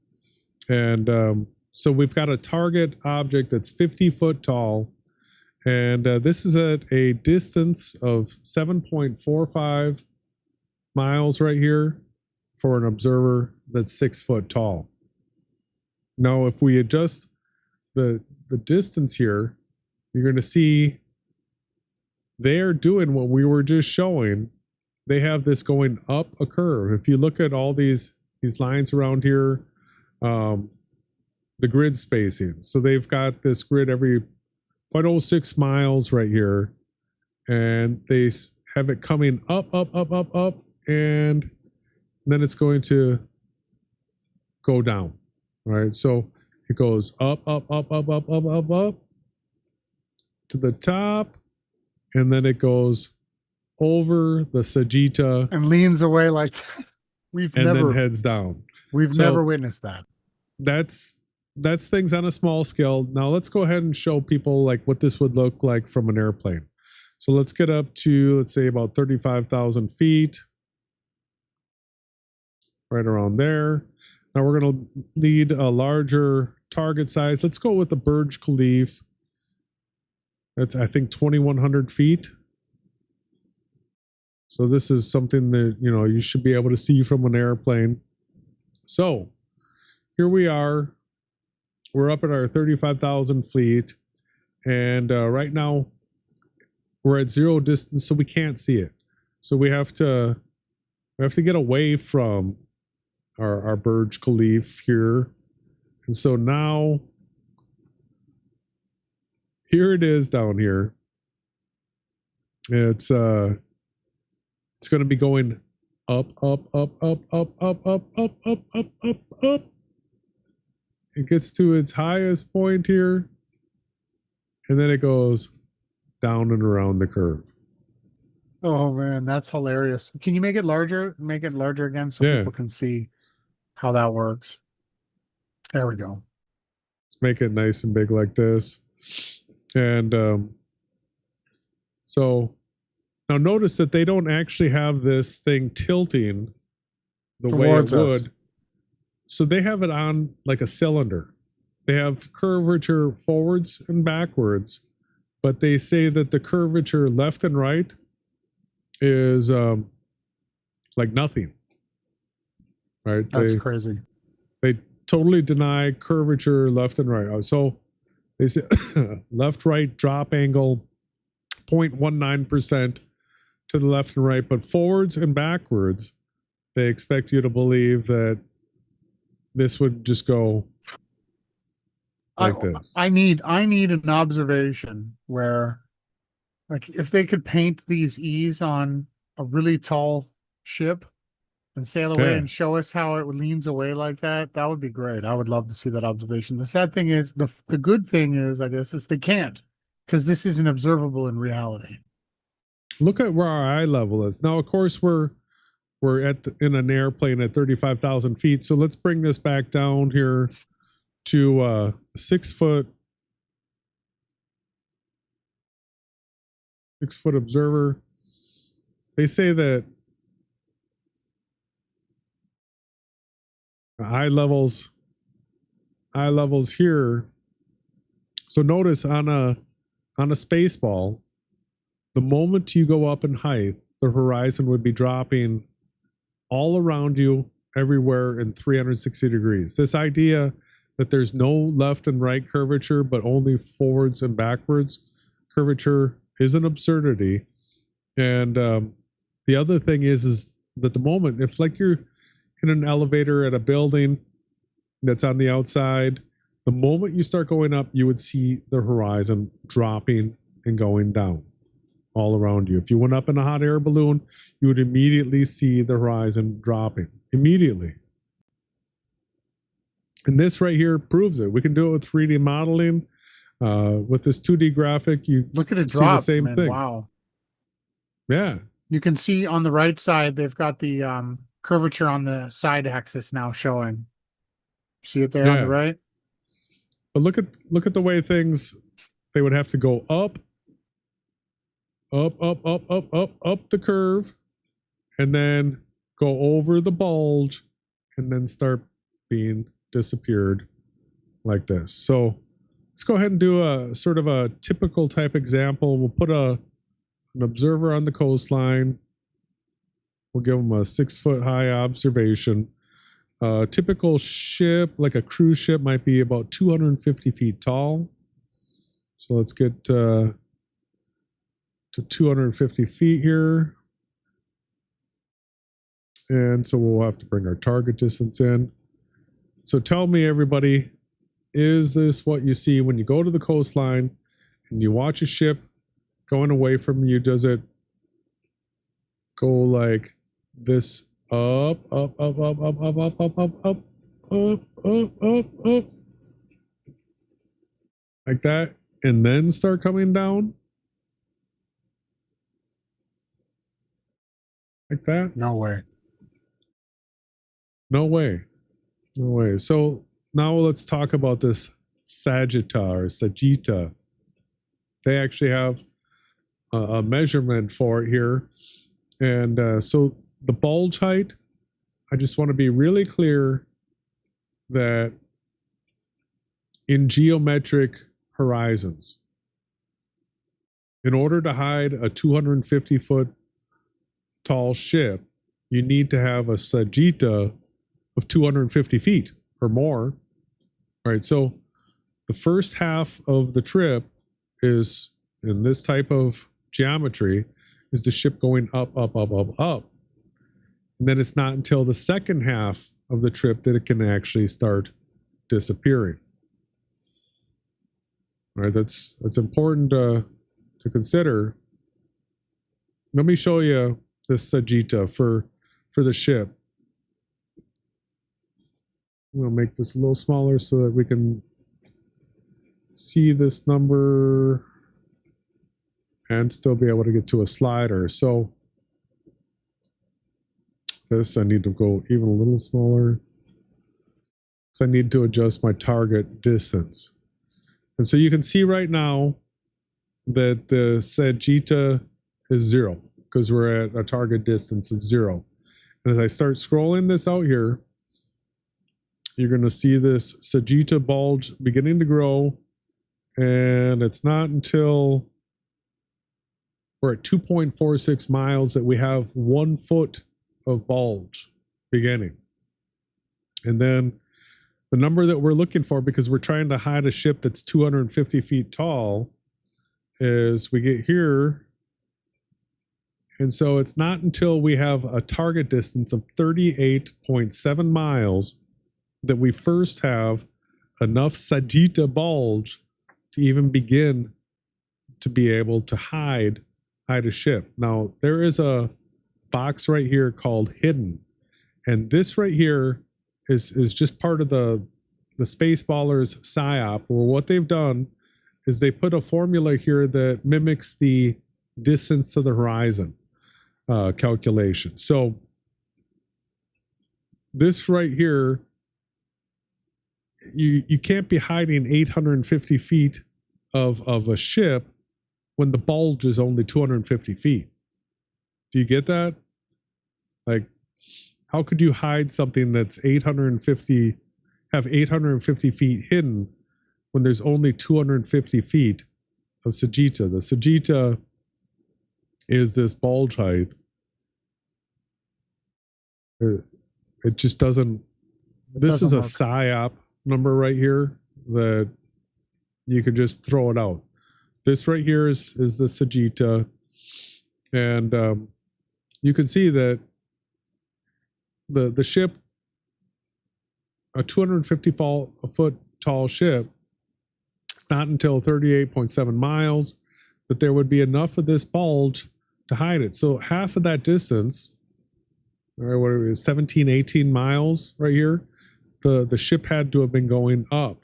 And so we've got a target object that's 50 foot tall, and this is at a distance of 7.45 miles right here for an observer that's 6 foot tall. Now, if we adjust the distance here, you're going to see they're doing what we were just showing. They have this going up a curve. If you look at all these lines around here, the grid spacing. So they've got this grid every 0.06 miles right here, and they have it coming up, up, up, up, up, and then it's going to go down. Right, so it goes up, up, up, up, up, up, up, up to the top, and then it goes over the Sagitta and leans away like that. Then heads down. We've never witnessed that. That's things on a small scale. Now let's go ahead and show people like what this would look like from an airplane. So let's get up to, let's say, about 35,000 feet, right around there. Now we're going to need a larger target size. Let's go with the Burj Khalifa. That's, I think, 2,100 feet. So this is something that, you know, you should be able to see from an airplane. So here we are. We're up at our 35,000 feet. And right now we're at zero distance, so we can't see it. So we have to get away from our Burj Khalifa here. And so now here it is down here. It's going to be going up, up, up, up, up, up, up, up, up, up, up, up. it gets to its highest point here, and then it goes down and around the curve. Oh man, that's hilarious. Can you make it larger? Make it larger again so Yeah. people can see how that works. There we go. Let's make it nice and big like this. And so now notice that they don't actually have this thing tilting the Towards way it us. would. So they have it on like a cylinder. They have curvature forwards and backwards, but they say that the curvature left and right is like nothing. Right? That's crazy. They totally deny curvature left and right. So they say left right drop angle 0.19% to the left and right, but forwards and backwards, they expect you to believe that this would just go like this. I need an observation where, like, if they could paint these E's on a really tall ship and sail away Yeah. and show us how it leans away like that, that would be great. I would love to see that observation. The sad thing is, the good thing is, I guess, is they can't, because this isn't observable in reality. Look at where our eye level is. Now, of course, we're in an airplane at 35,000 feet. So let's bring this back down here to 6 foot observer. They say that eye levels here. So notice on a Spaceball, the moment you go up in height, the horizon would be dropping all around you, everywhere in 360 degrees. This idea that there's no left and right curvature, but only forwards and backwards curvature is an absurdity. And the other thing is that the moment, if like you're in an elevator at a building that's on the outside, the moment you start going up, you would see the horizon dropping and going down all around you. If you went up in a hot air balloon, you would immediately see the horizon dropping immediately. And this right here proves it. We can do it with 3D modeling. With this 2D graphic, you Look at it see drop. the same man. thing. Wow. Yeah. You can see on the right side, they've got the curvature on the side axis now showing. See it there on Yeah. the right? But look at the way things, they would have to go up the curve, and then go over the bulge, and then start being disappeared like this. So let's go ahead and do a sort of a typical type example. We'll put an observer on the coastline. We'll give them a 6 foot high observation. Typical ship, like a cruise ship, might be about 250 feet tall. So let's get to 250 feet here. And so we'll have to bring our target distance in. So tell me, everybody, is this what you see when you go to the coastline and you watch a ship going away from you? Does it go like this? Up, up, up, up, up, up, up, up, up, up, up, like that, and then start coming down like that? No way. No way. No way. So now let's talk about this Sagitta. They actually have a measurement for it here. And so the bulge height, I just want to be really clear that in geometric horizons, in order to hide a 250 foot tall ship, you need to have a Sagitta of 250 feet or more. All right, so the first half of the trip is, in this type of geometry, is the ship going up, up, up, up, up. And then it's not until the second half of the trip that it can actually start disappearing. All right, that's important to consider. Let me show you this Sagitta for the ship. We'll make this a little smaller so that we can see this number and still be able to get to a slider. So this, I need to go even a little smaller because I need to adjust my target distance. And so you can see right now that the Sagitta is 0 because we're at a target distance of 0. And as I start scrolling this out here, you're going to see this Sagitta bulge beginning to grow. And it's not until we're at 2.46 miles that we have 1 foot of bulge beginning. And then the number that we're looking for, because we're trying to hide a ship that's 250 feet tall, is we get here. And so it's not until we have a target distance of 38.7 miles that we first have enough Sagitta bulge to even begin to be able to hide a ship. Now, there is a box right here called hidden. And this right here is just part of the Spaceballers PSYOP, where what they've done is they put a formula here that mimics the distance to the horizon calculation. So this right here, you can't be hiding 850 feet of a ship when the bulge is only 250 feet. Do you get that? Like, how could you hide something that's 850 feet hidden when there's only 250 feet of Sagitta? The Sagitta is this bulge height. It just doesn't. This is a PSYOP number right here that you can just throw it out. This right here is the Sagitta, and you can see that the ship, a 250 foot tall ship, it's not until 38.7 miles that there would be enough of this bulge to hide it. So half of that distance, or what it is, 17, 18 miles right here, the ship had to have been going up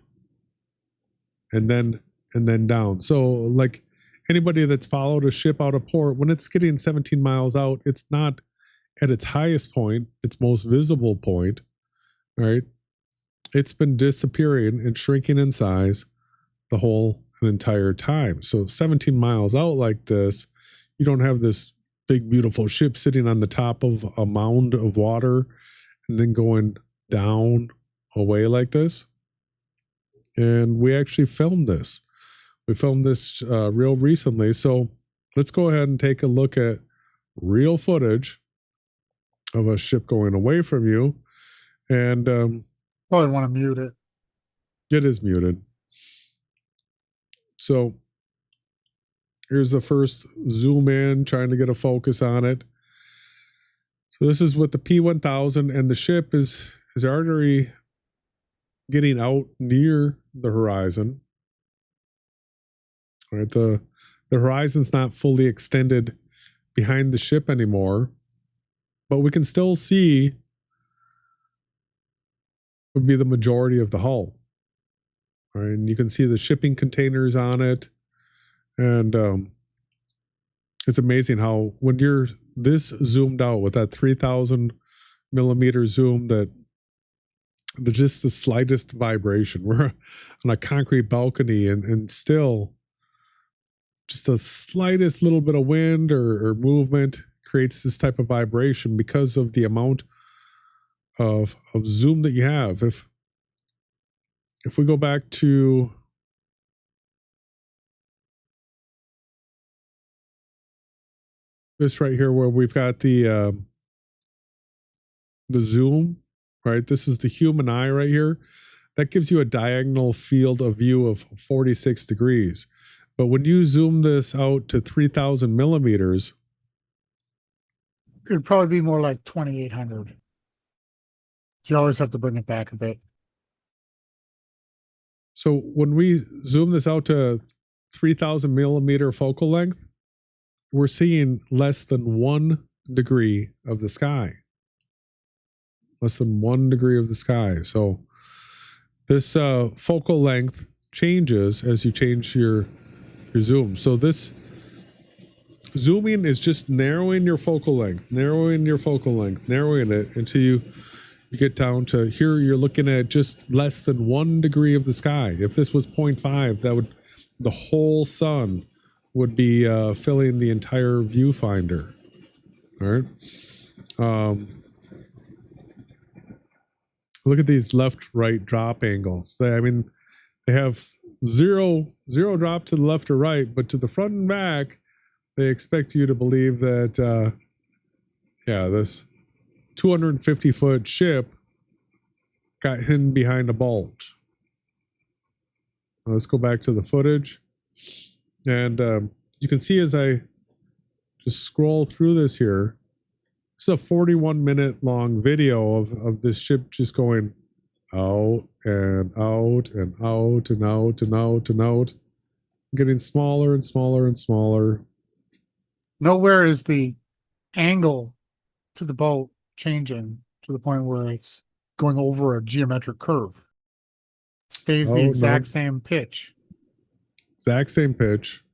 and then down. So like anybody that's followed a ship out of port, when it's getting 17 miles out, it's not at its highest point, its most visible point, right? It's been disappearing and shrinking in size the whole and entire time. So 17 miles out like this, you don't have this big, beautiful ship sitting on the top of a mound of water and then going down away like this. And we actually filmed this. We filmed this real recently. So let's go ahead and take a look at real footage of a ship going away from you. And Probably want to mute it. it is muted. So here's the first zoom in, trying to get a focus on it. So this is with the P1000, and the ship is already getting out near the horizon. All right, the horizon's not fully extended behind the ship anymore, but we can still see would be the majority of the hull. All right, and you can see the shipping containers on it. And it's amazing how when you're this zoomed out with that 3,000 millimeter zoom, that just the slightest vibration, we're on a concrete balcony and still just the slightest little bit of wind or movement creates this type of vibration because of the amount of zoom that you have. If we go back to this right here, where we've got the zoom, right? This is the human eye right here. That gives you a diagonal field of view of 46 degrees. But when you zoom this out to 3,000 millimeters, It'd probably be more like 2,800. You always have to bring it back a bit. so when we zoom this out to 3,000 millimeter focal length, we're seeing less than 1 degree of the sky. Less than 1 degree of the sky. So this focal length changes as you change your zoom. So this zooming is just narrowing your focal length, narrowing it until you get down to here. You're looking at just less than 1 degree of the sky. If this was 0.5, that would, the whole sun would be filling the entire viewfinder. All right. Look at these left-right drop angles. They have zero drop to the left or right, but to the front and back, they expect you to believe that, this 250-foot ship got hidden behind a bulge. Let's go back to the footage. And you can see as I just scroll through this here, it's a 41-minute long video of this ship just going out and out and out and out and out and out, getting smaller and smaller and smaller. Nowhere is the angle to the boat changing to the point where it's going over a geometric curve. It stays the exact same pitch. Exact same pitch,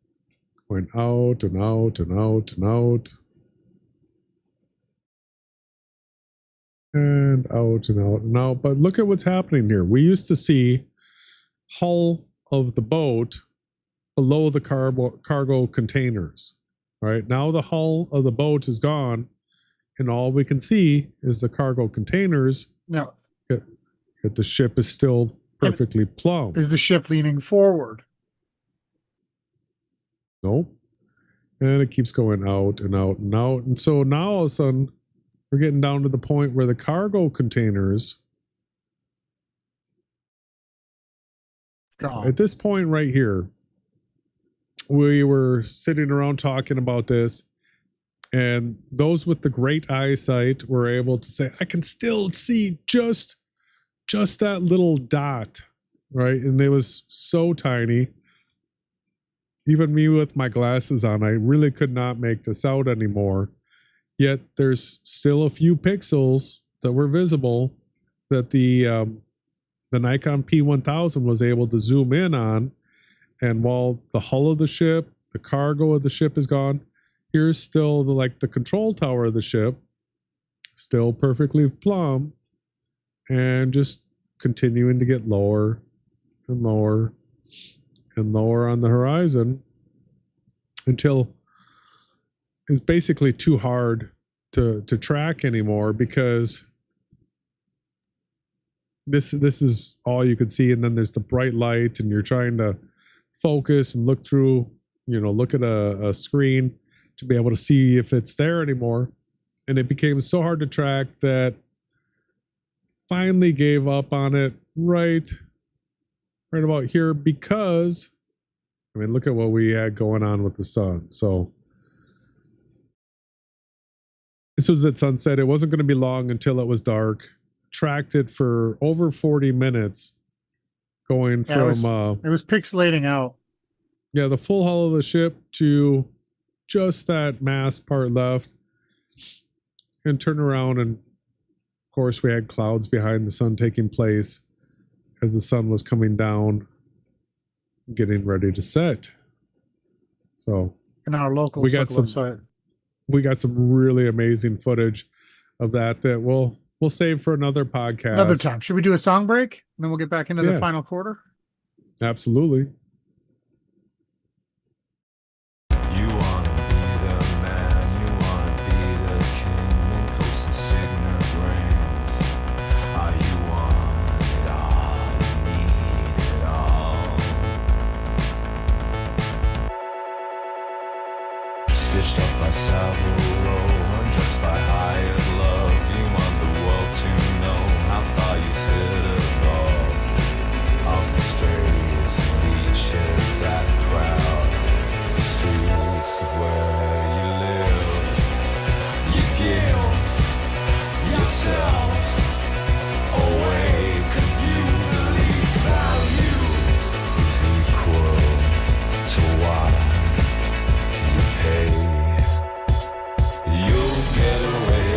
going out and out and out and out. And out and out and out. But look at what's happening here. We used to see hull of the boat below the cargo containers. Right now the hull of the boat is gone, and all we can see is the cargo containers. Now, Yet the ship is still perfectly plumb. is the ship leaning forward? Nope. And it keeps going out and out and out. And so now all of a sudden, we're getting down to the point where the cargo containers, It's gone. at this point right here, we were sitting around talking about this, and those with the great eyesight were able to say, I can still see just that little dot, right? And it was so tiny. Even me with my glasses on, I really could not make this out anymore. Yet there's still a few pixels that were visible that the Nikon P1000 was able to zoom in on. And while the hull of the ship, the cargo of the ship is gone, here's still the control tower of the ship, still perfectly plumb, and just continuing to get lower and lower and lower on the horizon until it's basically too hard to track anymore, because this is all you could see. And then there's the bright light, and you're trying to focus and look through, look at a screen to be able to see if it's there anymore. And it became so hard to track that finally gave up on it right about here, because look at what we had going on with the sun. So this was at sunset. It wasn't going to be long until it was dark. Tracked it for over 40 minutes, going from it was pixelating out. The full hull of the ship to just that mast part left, and turn around, and of course we had clouds behind the sun taking place as the sun was coming down, getting ready to set. So In our local website. We got some really amazing footage of that we'll save for another podcast. Another time. Should we do a song break? And then we'll get back into the final quarter? Absolutely. You wanna be the man, you wanna be the king, and coast and signet rings. You want it all, you need it all. Stitched up by Savile Row, undressed by hired love. You want the world to know how far you sit above. Off the streets and beaches that crowd the streets of where you live. You give yourself away 'cause you believe value is equal to what you pay. You'll get away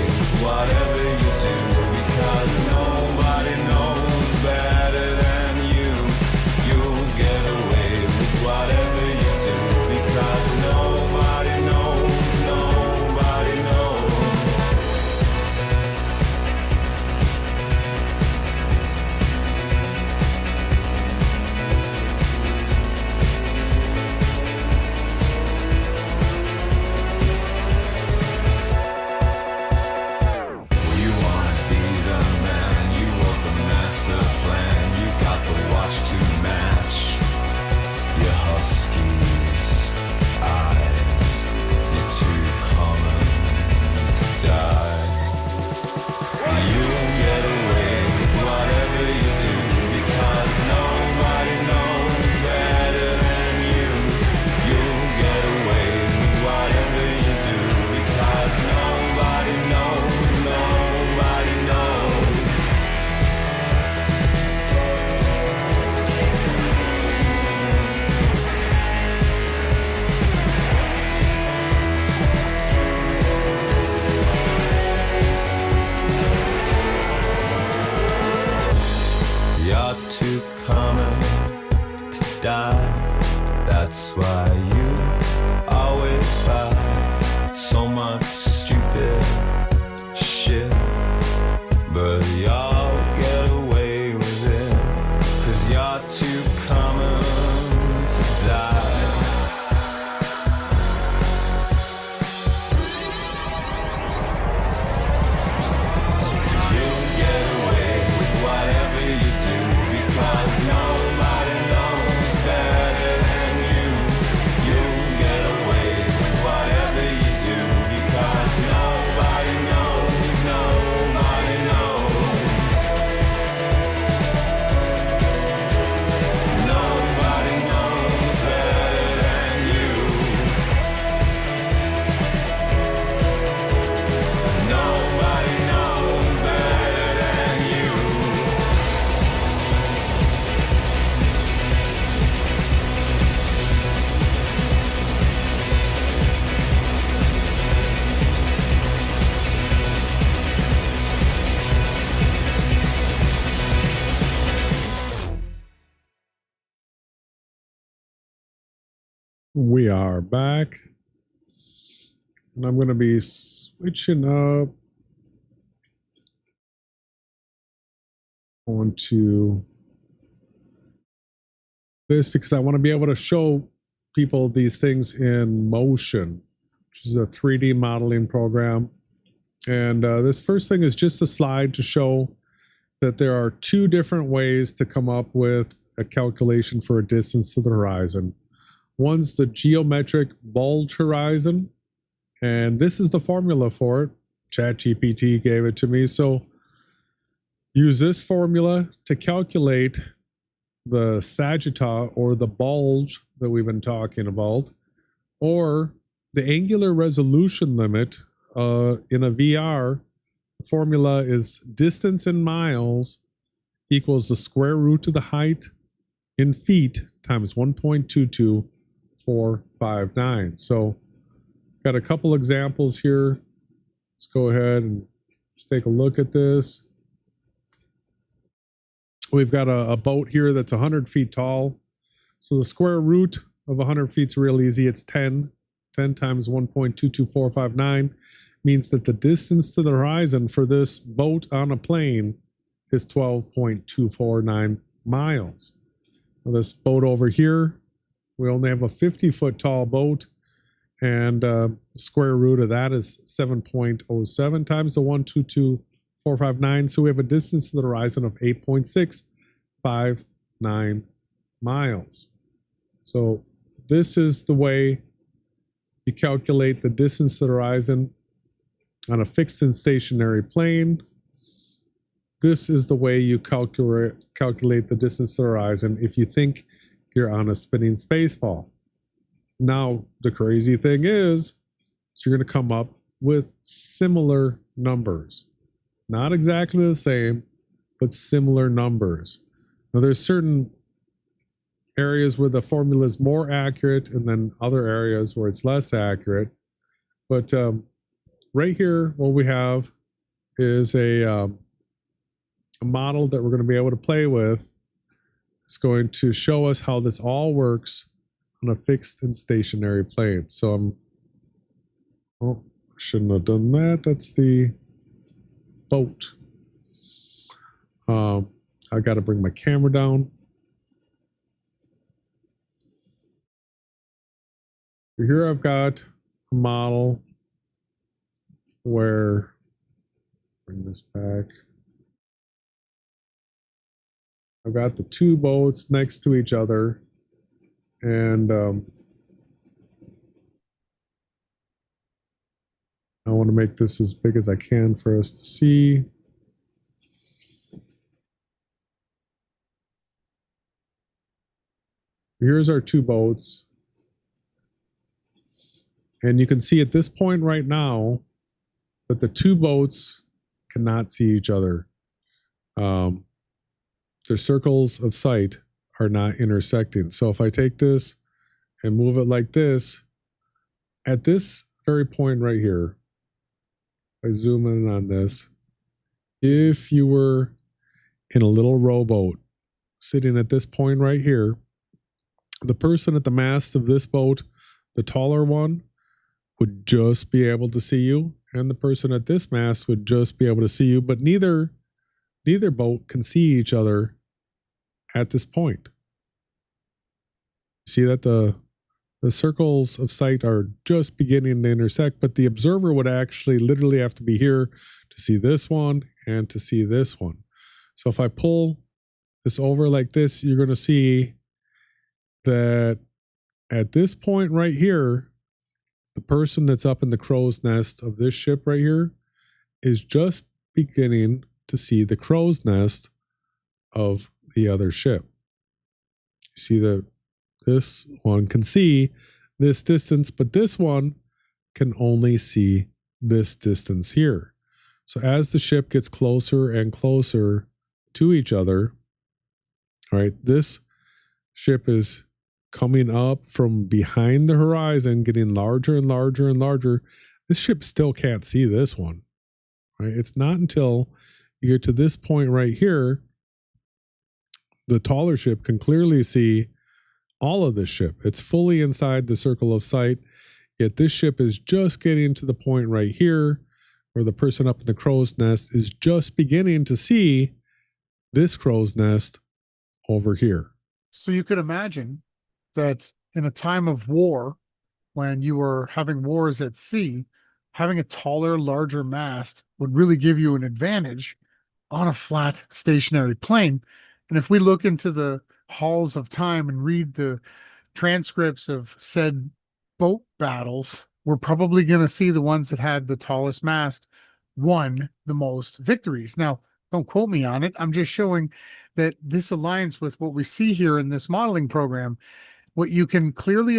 We are back. And I'm going to be switching up onto this because I want to be able to show people these things in motion, which is a 3D modeling program. And this first thing is just a slide to show that there are two different ways to come up with a calculation for a distance to the horizon. One's the geometric bulge horizon, and this is the formula for it. ChatGPT gave it to me. So use this formula to calculate the sagitta or the bulge that we've been talking about, or the angular resolution limit in a VR. The formula is distance in miles equals the square root of the height in feet times 1.22459. So got a couple examples here. Let's go ahead and just take a look at this. We've got a boat here that's 100 feet tall. So the square root of 100 feet is real easy. It's 10. 10 times 1.22459 means that the distance to the horizon for this boat on a plane is 12.249 miles. Now this boat over here, we only have a 50-foot tall boat, and square root of that is 7.07 times the 1.22459. So we have a distance to the horizon of 8.659 miles. So this is the way you calculate the distance to the horizon on a fixed and stationary plane. This is the way you calculate the distance to the horizon if you think you're on a spinning space ball. Now, the crazy thing is you're going to come up with similar numbers. Not exactly the same, but similar numbers. Now, there's certain areas where the formula is more accurate and then other areas where it's less accurate. But right here, what we have is a model that we're going to be able to play with. It's going to show us how this all works on a fixed and stationary plane. So oh, shouldn't have done that. That's the boat. I got to bring my camera down. Here I've got a model where, bring this back. I've got the two boats next to each other, and I want to make this as big as I can for us to see. Here's our two boats. And you can see at this point right now that the two boats cannot see each other. Their circles of sight are not intersecting. So if I take this and move it like this, at this very point right here, I zoom in on this, if you were in a little rowboat sitting at this point right here, the person at the mast of this boat, the taller one, would just be able to see you, and the person at this mast would just be able to see you, but neither boat can see each other at this point. See that the circles of sight are just beginning to intersect, but the observer would actually literally have to be here to see this one and to see this one. So if I pull this over like this, you're going to see that at this point right here, the person that's up in the crow's nest of this ship right here is just beginning to see the crow's nest of the other ship. You see that this one can see this distance, but this one can only see this distance here. So as the ship gets closer and closer to each other, all right, this ship is coming up from behind the horizon, getting larger and larger and larger. This ship still can't see this one, right? It's not until you get to this point right here, the taller ship can clearly see all of this ship. It's fully inside the circle of sight, yet this ship is just getting to the point right here where the person up in the crow's nest is just beginning to see this crow's nest over here. So you could imagine that in a time of war, when you were having wars at sea, having a taller, larger mast would really give you an advantage on a flat, stationary plane. And if we look into the halls of time and read the transcripts of said boat battles, we're probably going to see the ones that had the tallest mast won the most victories. Now, don't quote me on it. I'm just showing that this aligns with what we see here in this modeling program. What you can clearly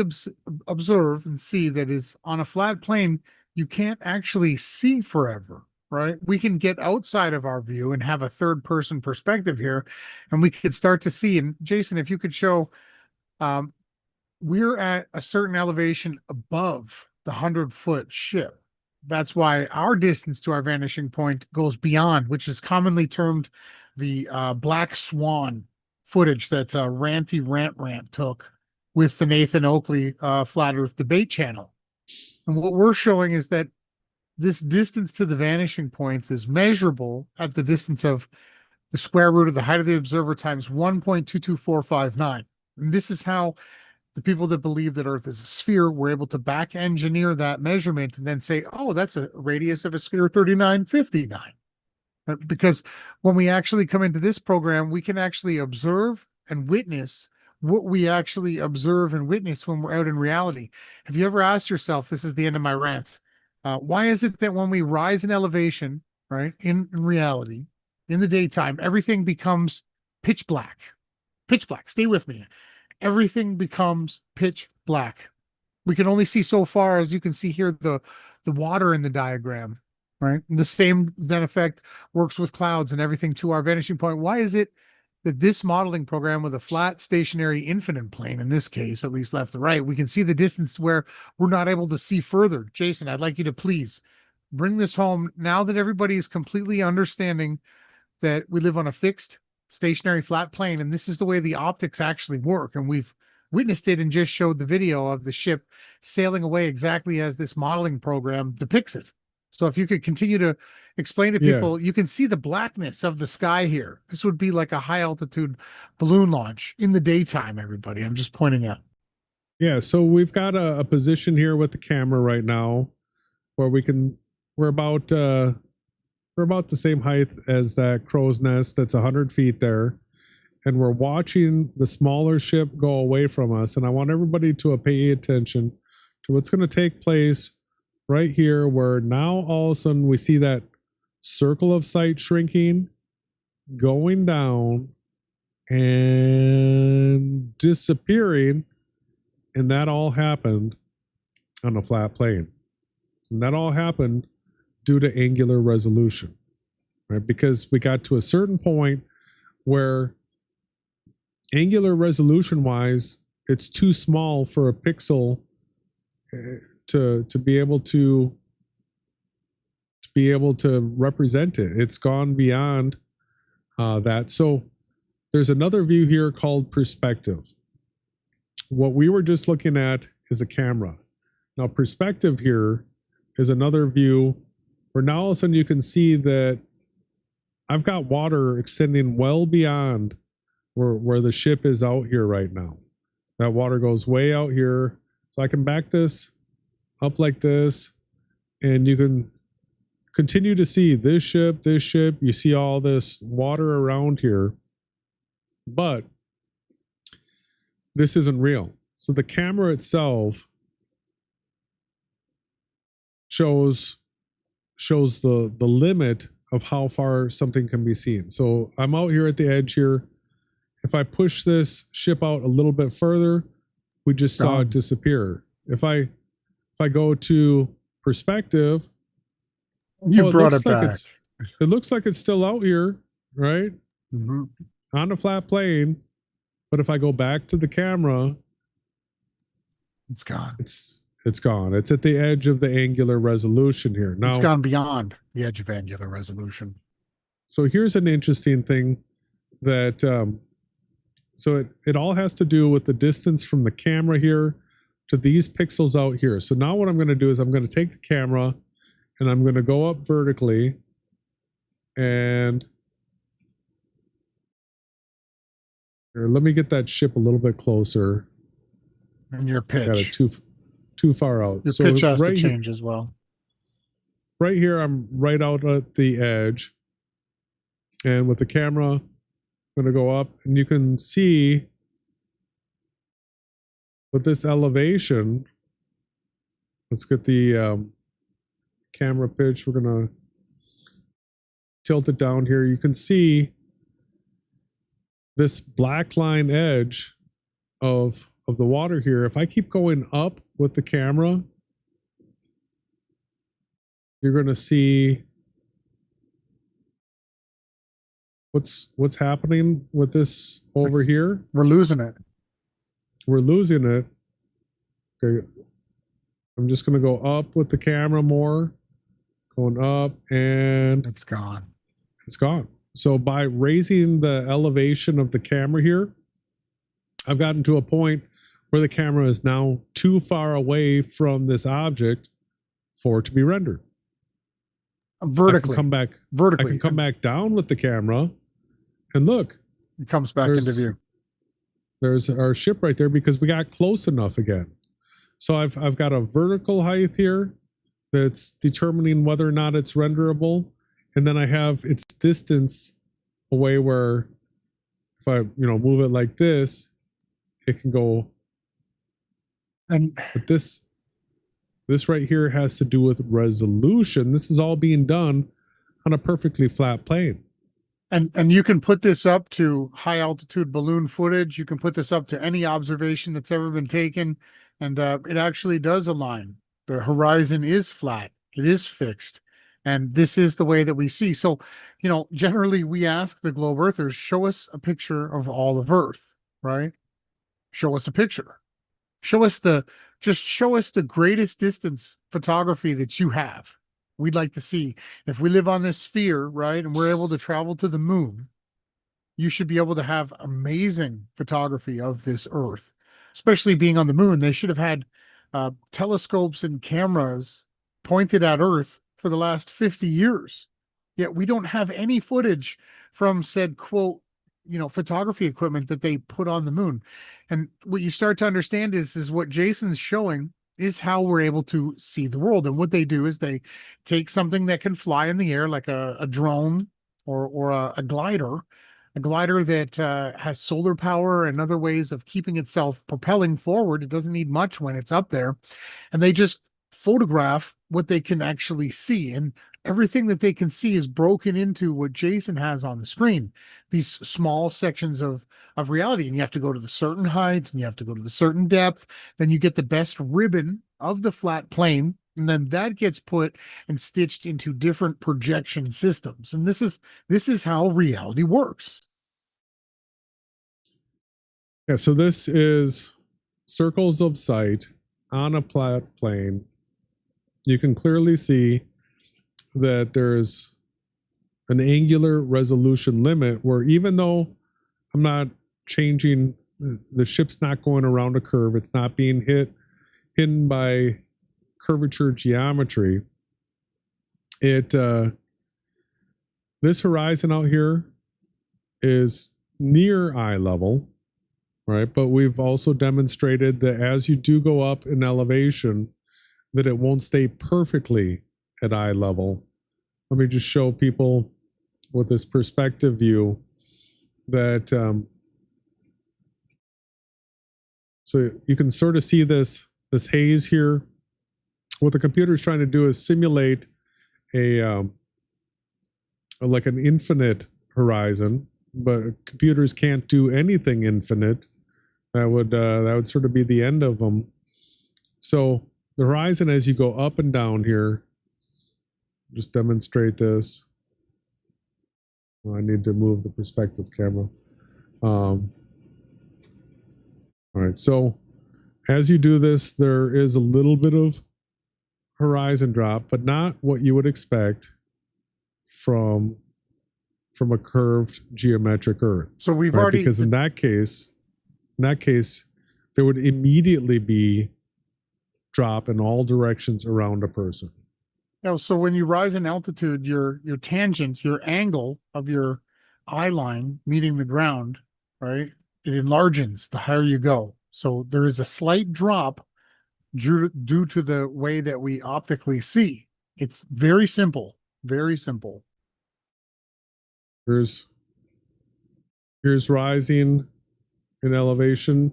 observe and see that is on a flat plane, you can't actually see forever, right? We can get outside of our view and have a third person perspective here, and we could start to see. And Jason, if you could show, we're at a certain elevation above the 100-foot ship. That's why our distance to our vanishing point goes beyond, which is commonly termed the black swan footage that Ranty Rant took with the Nathan Oakley Flat Earth Debate channel. And what we're showing is that this distance to the vanishing point is measurable at the distance of the square root of the height of the observer times 1.22459. And this is how the people that believe that Earth is a sphere were able to back engineer that measurement and then say, oh, that's a radius of a sphere 3959. Because when we actually come into this program, we can actually observe and witness what we actually observe and witness when we're out in reality. Have you ever asked yourself, this is the end of my rant, why is it that when we rise in elevation, right, in reality, in the daytime, everything becomes pitch black? Pitch black. Stay with me. Everything becomes pitch black. We can only see so far, as you can see here, the water in the diagram, right? The same then effect works with clouds and everything to our vanishing point. Why is it that this modeling program with a flat, stationary, infinite plane, in this case, at least left to right, we can see the distance where we're not able to see further? Jason, I'd like you to please bring this home now that everybody is completely understanding that we live on a fixed, stationary, flat plane, and this is the way the optics actually work. And we've witnessed it and just showed the video of the ship sailing away exactly as this modeling program depicts it. So if you could continue to explain to people, you can see the blackness of the sky here. This would be like a high altitude balloon launch in the daytime, everybody. I'm just pointing out. Yeah, so we've got a position here with the camera right now where we're about the same height as that crow's nest that's 100 feet there. And we're watching the smaller ship go away from us. And I want everybody to pay attention to what's going to take place right here, where now all of a sudden we see that circle of sight shrinking, going down and disappearing. And that all happened on a flat plane. And that all happened due to angular resolution, right? Because we got to a certain point where angular resolution wise, it's too small for a pixel to be able to represent it. It's gone beyond that. So there's another view here called perspective. What we were just looking at is a camera. Now perspective here is another view where now all of a sudden you can see that I've got water extending well beyond where the ship is out here right now. That water goes way out here. So I can back this up like this, and you can continue to see this ship, you see all this water around here, but this isn't real. So the camera itself shows the limit of how far something can be seen. So I'm out here at the edge here. If I push this ship out a little bit further, we just saw it disappear. If I go to perspective, you brought it back. It looks like it's still out here, right? Mm-hmm. On a flat plane. But if I go back to the camera, it's gone. It's gone. It's at the edge of the angular resolution here. Now it's gone beyond the edge of angular resolution. So here's an interesting thing that So it all has to do with the distance from the camera here to these pixels out here. So now what I'm going to do is I'm going to take the camera and I'm going to go up vertically, and here, let me get that ship a little bit closer. And your pitch. Got it too far out. Your So pitch has right to change as well. Right here, I'm right out at the edge. And with the camera, I'm going to go up, and you can see with this elevation, let's get the camera pitch. We're going to tilt it down here. You can see this black line edge of the water here. If I keep going up with the camera, you're going to see what's happening with this over here. We're losing it. We're losing it. Okay. I'm just going to go up with the camera more, going up, and It's gone. it's gone. So by raising the elevation of the camera here, I've gotten to a point where the camera is now too far away from this object for it to be rendered. Vertically. I can come back. Vertically. I can come back down with the camera, and look, It comes back into view. there's our ship right there because we got close enough again. So I've got a vertical height here that's determining whether or not it's renderable, and then I have its distance away where if I move it like this, it can go. And But this right here has to do with resolution. This is all being done on a perfectly flat plane. And you can put this up to high altitude balloon footage. You can put this up to any observation that's ever been taken. And it actually does align. The horizon is flat. It is fixed. And this is the way that we see. So, generally we ask the globe earthers, show us a picture of all of Earth, right? Show us a picture. Show us the greatest distance photography that you have. We'd like to see, if we live on this sphere, right, and we're able to travel to the moon, you should be able to have amazing photography of this Earth, especially being on the moon. They should have had telescopes and cameras pointed at Earth for the last 50 years. Yet we don't have any footage from said quote, photography equipment that they put on the moon. And what you start to understand is what Jason's showing is how we're able to see the world. And what they do is they take something that can fly in the air, like a drone or a glider that has solar power and other ways of keeping itself propelling forward. It doesn't need much when it's up there. And they just photograph what they can actually see. And everything that they can see is broken into what Jason has on the screen, these small sections of reality. And you have to go to the certain height, and you have to go to the certain depth. Then you get the best ribbon of the flat plane. And then that gets put and stitched into different projection systems. And this is how reality works. Yeah, so this is circles of sight on a flat plane. You can clearly see that there's an angular resolution limit where even though I'm not changing, the ship's not going around a curve, it's not being hidden by curvature geometry. This horizon out here is near eye level, right? But we've also demonstrated that as you do go up in elevation, that it won't stay perfectly at eye level. Let me just show people with this perspective view that so you can sort of see this haze here. What the computer is trying to do is simulate like an infinite horizon, but computers can't do anything infinite. That would sort of be the end of them. So the horizon, as you go up and down here, just demonstrate this. Well, I need to move the perspective camera. All right, so as you do this, there is a little bit of horizon drop, but not what you would expect from from a curved geometric Earth. So we've Right? already, Because in that case, there would immediately be drop in all directions around a person. so when you rise in altitude, your tangent, your angle of your eye line meeting the ground, right? It enlarges the higher you go. So there is a slight drop due to the way that we optically see. It's very simple, very simple. Here's rising in elevation.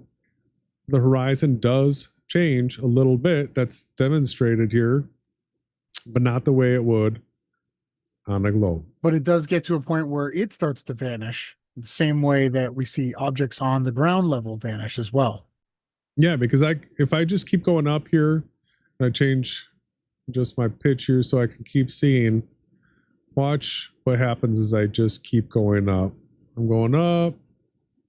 The horizon does change a little bit. That's demonstrated here, but not the way it would on a globe. But it does get to a point where it starts to vanish the same way that we see objects on the ground level vanish as well. Yeah, because if I just keep going up here, I change just my pitch here so I can keep seeing. Watch what happens as I just keep going up. I'm going up,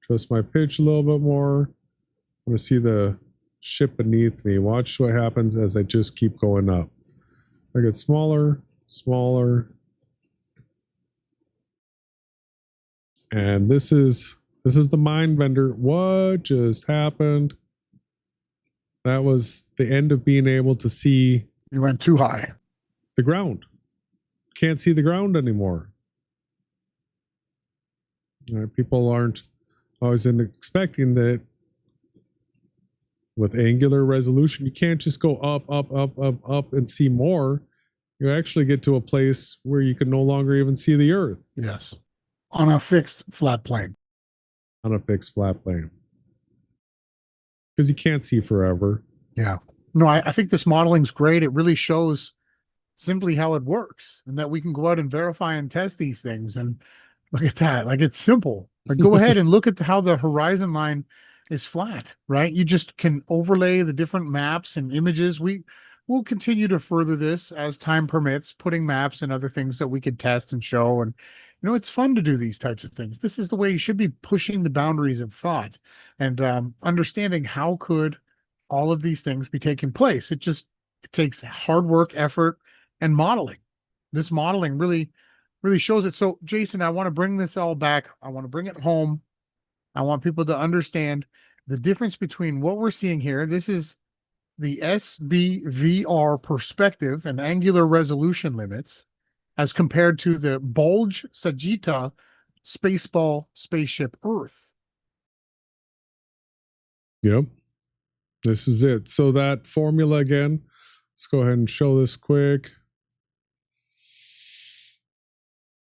adjust my pitch a little bit more. I'm going to see the ship beneath me. Watch what happens as I just keep going up. I get smaller, smaller. And this is the mind bender. What just happened? That was the end of being able to see You went too high. the ground. Can't see the ground anymore. People aren't always expecting that with angular resolution, you can't just go up, up, up, up, up and see more. You actually get to a place where you can no longer even see the Earth Yes. On a fixed flat plane. on a fixed flat plane. Because you can't see forever. Yeah. No, I think this modeling's great. It really shows simply how it works and that we can go out and verify and test these things. And look at that. Like, it's simple. Like, go ahead and look at how the horizon line is flat, right? You just can overlay the different maps and images. We'll continue to further this as time permits, putting maps and other things that we could test and show. And, it's fun to do these types of things. This is the way you should be pushing the boundaries of thought and understanding how could all of these things be taking place. It takes hard work, effort, and modeling. This modeling really shows it. So, Jason, I want to bring this all back. I want to bring it home. I want people to understand the difference between what we're seeing here. This is the SBVR perspective and angular resolution limits as compared to the Bulge Sagitta Spaceball spaceship Earth. Yep. This is it. So that formula again, let's go ahead and show this quick.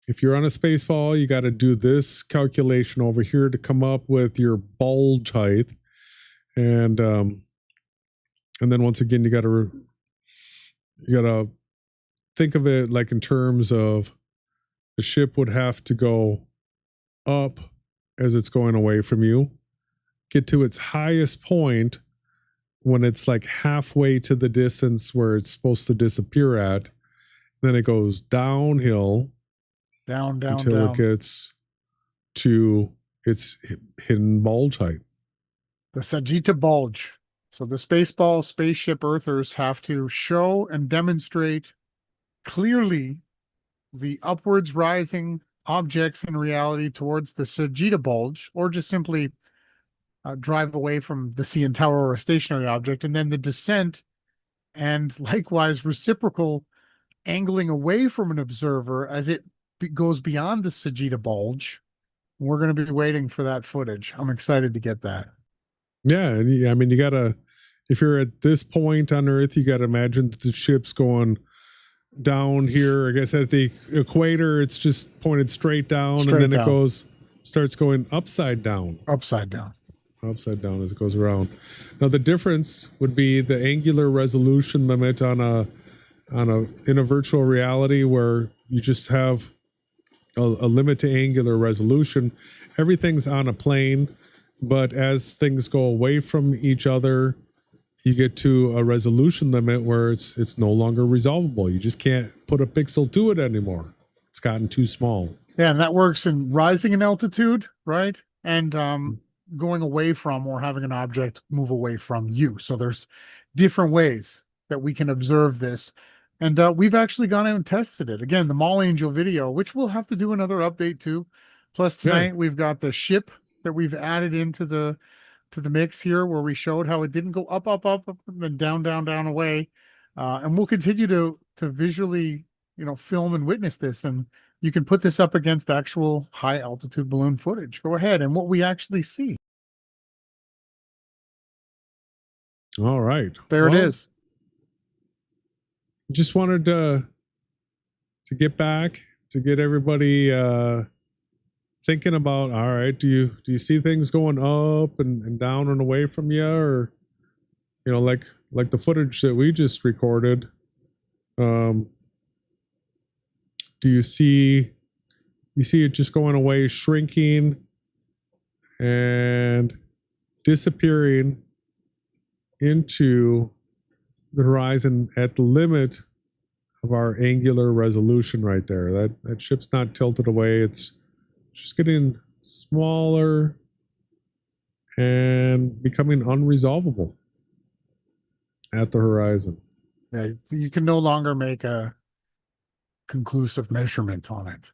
If you're on a Spaceball, you got to do this calculation over here to come up with your bulge height. And then once again, you got to think of it like in terms of the ship would have to go up as it's going away from you, get to its highest point when it's like halfway to the distance where it's supposed to disappear at. Then it goes downhill until it gets to its hidden bulge height. The Sagitta Bulge. So the Spaceball spaceship Earthers have to show and demonstrate clearly the upwards rising objects in reality towards the Sagitta Bulge, or just simply drive away from the CN Tower or a stationary object, and then the descent and likewise reciprocal angling away from an observer as it goes beyond the Sagitta Bulge. We're going to be waiting for that footage. I'm excited to get that. Yeah, and I mean, you gotta, if you're at this point on Earth, you gotta imagine that the ship's going down here. I guess at the equator, it's just pointed straight down, and then it starts going upside down. Upside down As it goes around. Now the difference would be the angular resolution limit in a virtual reality where you just have a limit to angular resolution. Everything's on a plane, but as things go away from each other, you get to a resolution limit where it's no longer resolvable. You just can't put a pixel to it anymore. It's gotten too small. Yeah, and that works in rising in altitude, right? And going away from or having an object move away from you. So there's different ways that we can observe this And we've actually gone out and tested it. Again, the Mall Angel video, which we'll have to do another update to. Plus tonight we've got the ship that we've added into the mix here, where we showed how it didn't go up, up, up, up, and then down, down, down, away. And we'll continue to visually, film and witness this. And you can put this up against actual high altitude balloon footage. Go ahead and what we actually see. All right. There it is. Just wanted to get back to get everybody thinking about, all right, do you see things going up and down and away from you, or like the footage that we just recorded? Do you see it just going away, shrinking and disappearing into the horizon at the limit of our angular resolution right there? That ship's not tilted away. It's just getting smaller and becoming unresolvable at the horizon. Yeah, you can no longer make a conclusive measurement on it.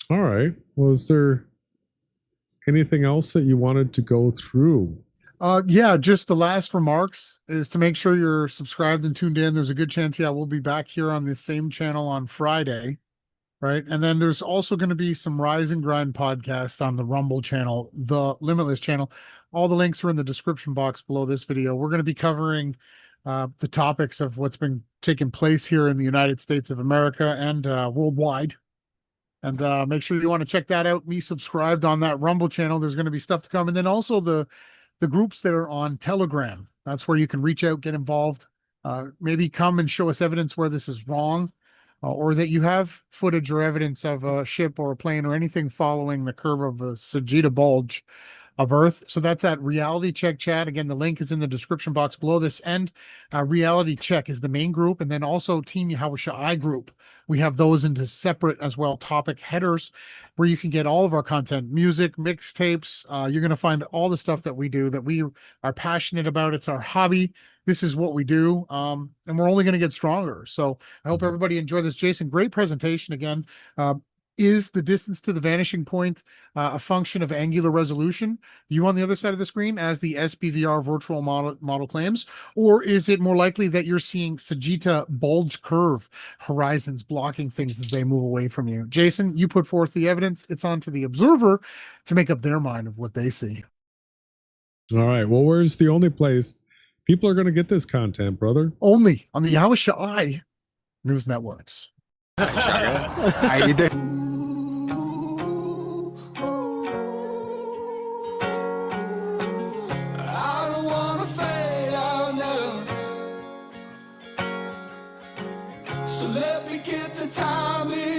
All right. Well, is there anything else that you wanted to go through? Yeah, just the last remarks is to make sure you're subscribed and tuned in. There's a good chance, we'll be back here on this same channel on Friday, right? And then there's also going to be some Rise and Grind podcasts on the Rumble channel, the Limitless channel. All the links are in the description box below this video. We're going to be covering the topics of what's been taking place here in the United States of America and worldwide. And make sure you want to check that out. Me subscribed on that Rumble channel. There's going to be stuff to come. And then also the groups that are on Telegram. That's where you can reach out, get involved, maybe come and show us evidence where this is wrong, or that you have footage or evidence of a ship or a plane or anything following the curve of a Sagitta bulge of Earth. So that's at Reality Check Chat. Again, the link is in the description box below this. And Reality Check is the main group. And then also Team Yahawashai group. We have those into separate as well topic headers where you can get all of our content, music, mixtapes. You're going to find all the stuff that we do that we are passionate about. It's our hobby. This is what we do. And we're only going to get stronger. So I hope everybody enjoyed this. Jason, great presentation again. Is the distance to the vanishing point a function of angular resolution? You on the other side of the screen as the SBVR virtual model claims? Or is it more likely that you're seeing Sagitta bulge curve horizons blocking things as they move away from you? Jason, you put forth the evidence. It's on to the observer to make up their mind of what they see. All right. Well, where's the only place people are going to get this content, brother? Only on the Yahawashai News Networks. How you doing? So let me get the time in.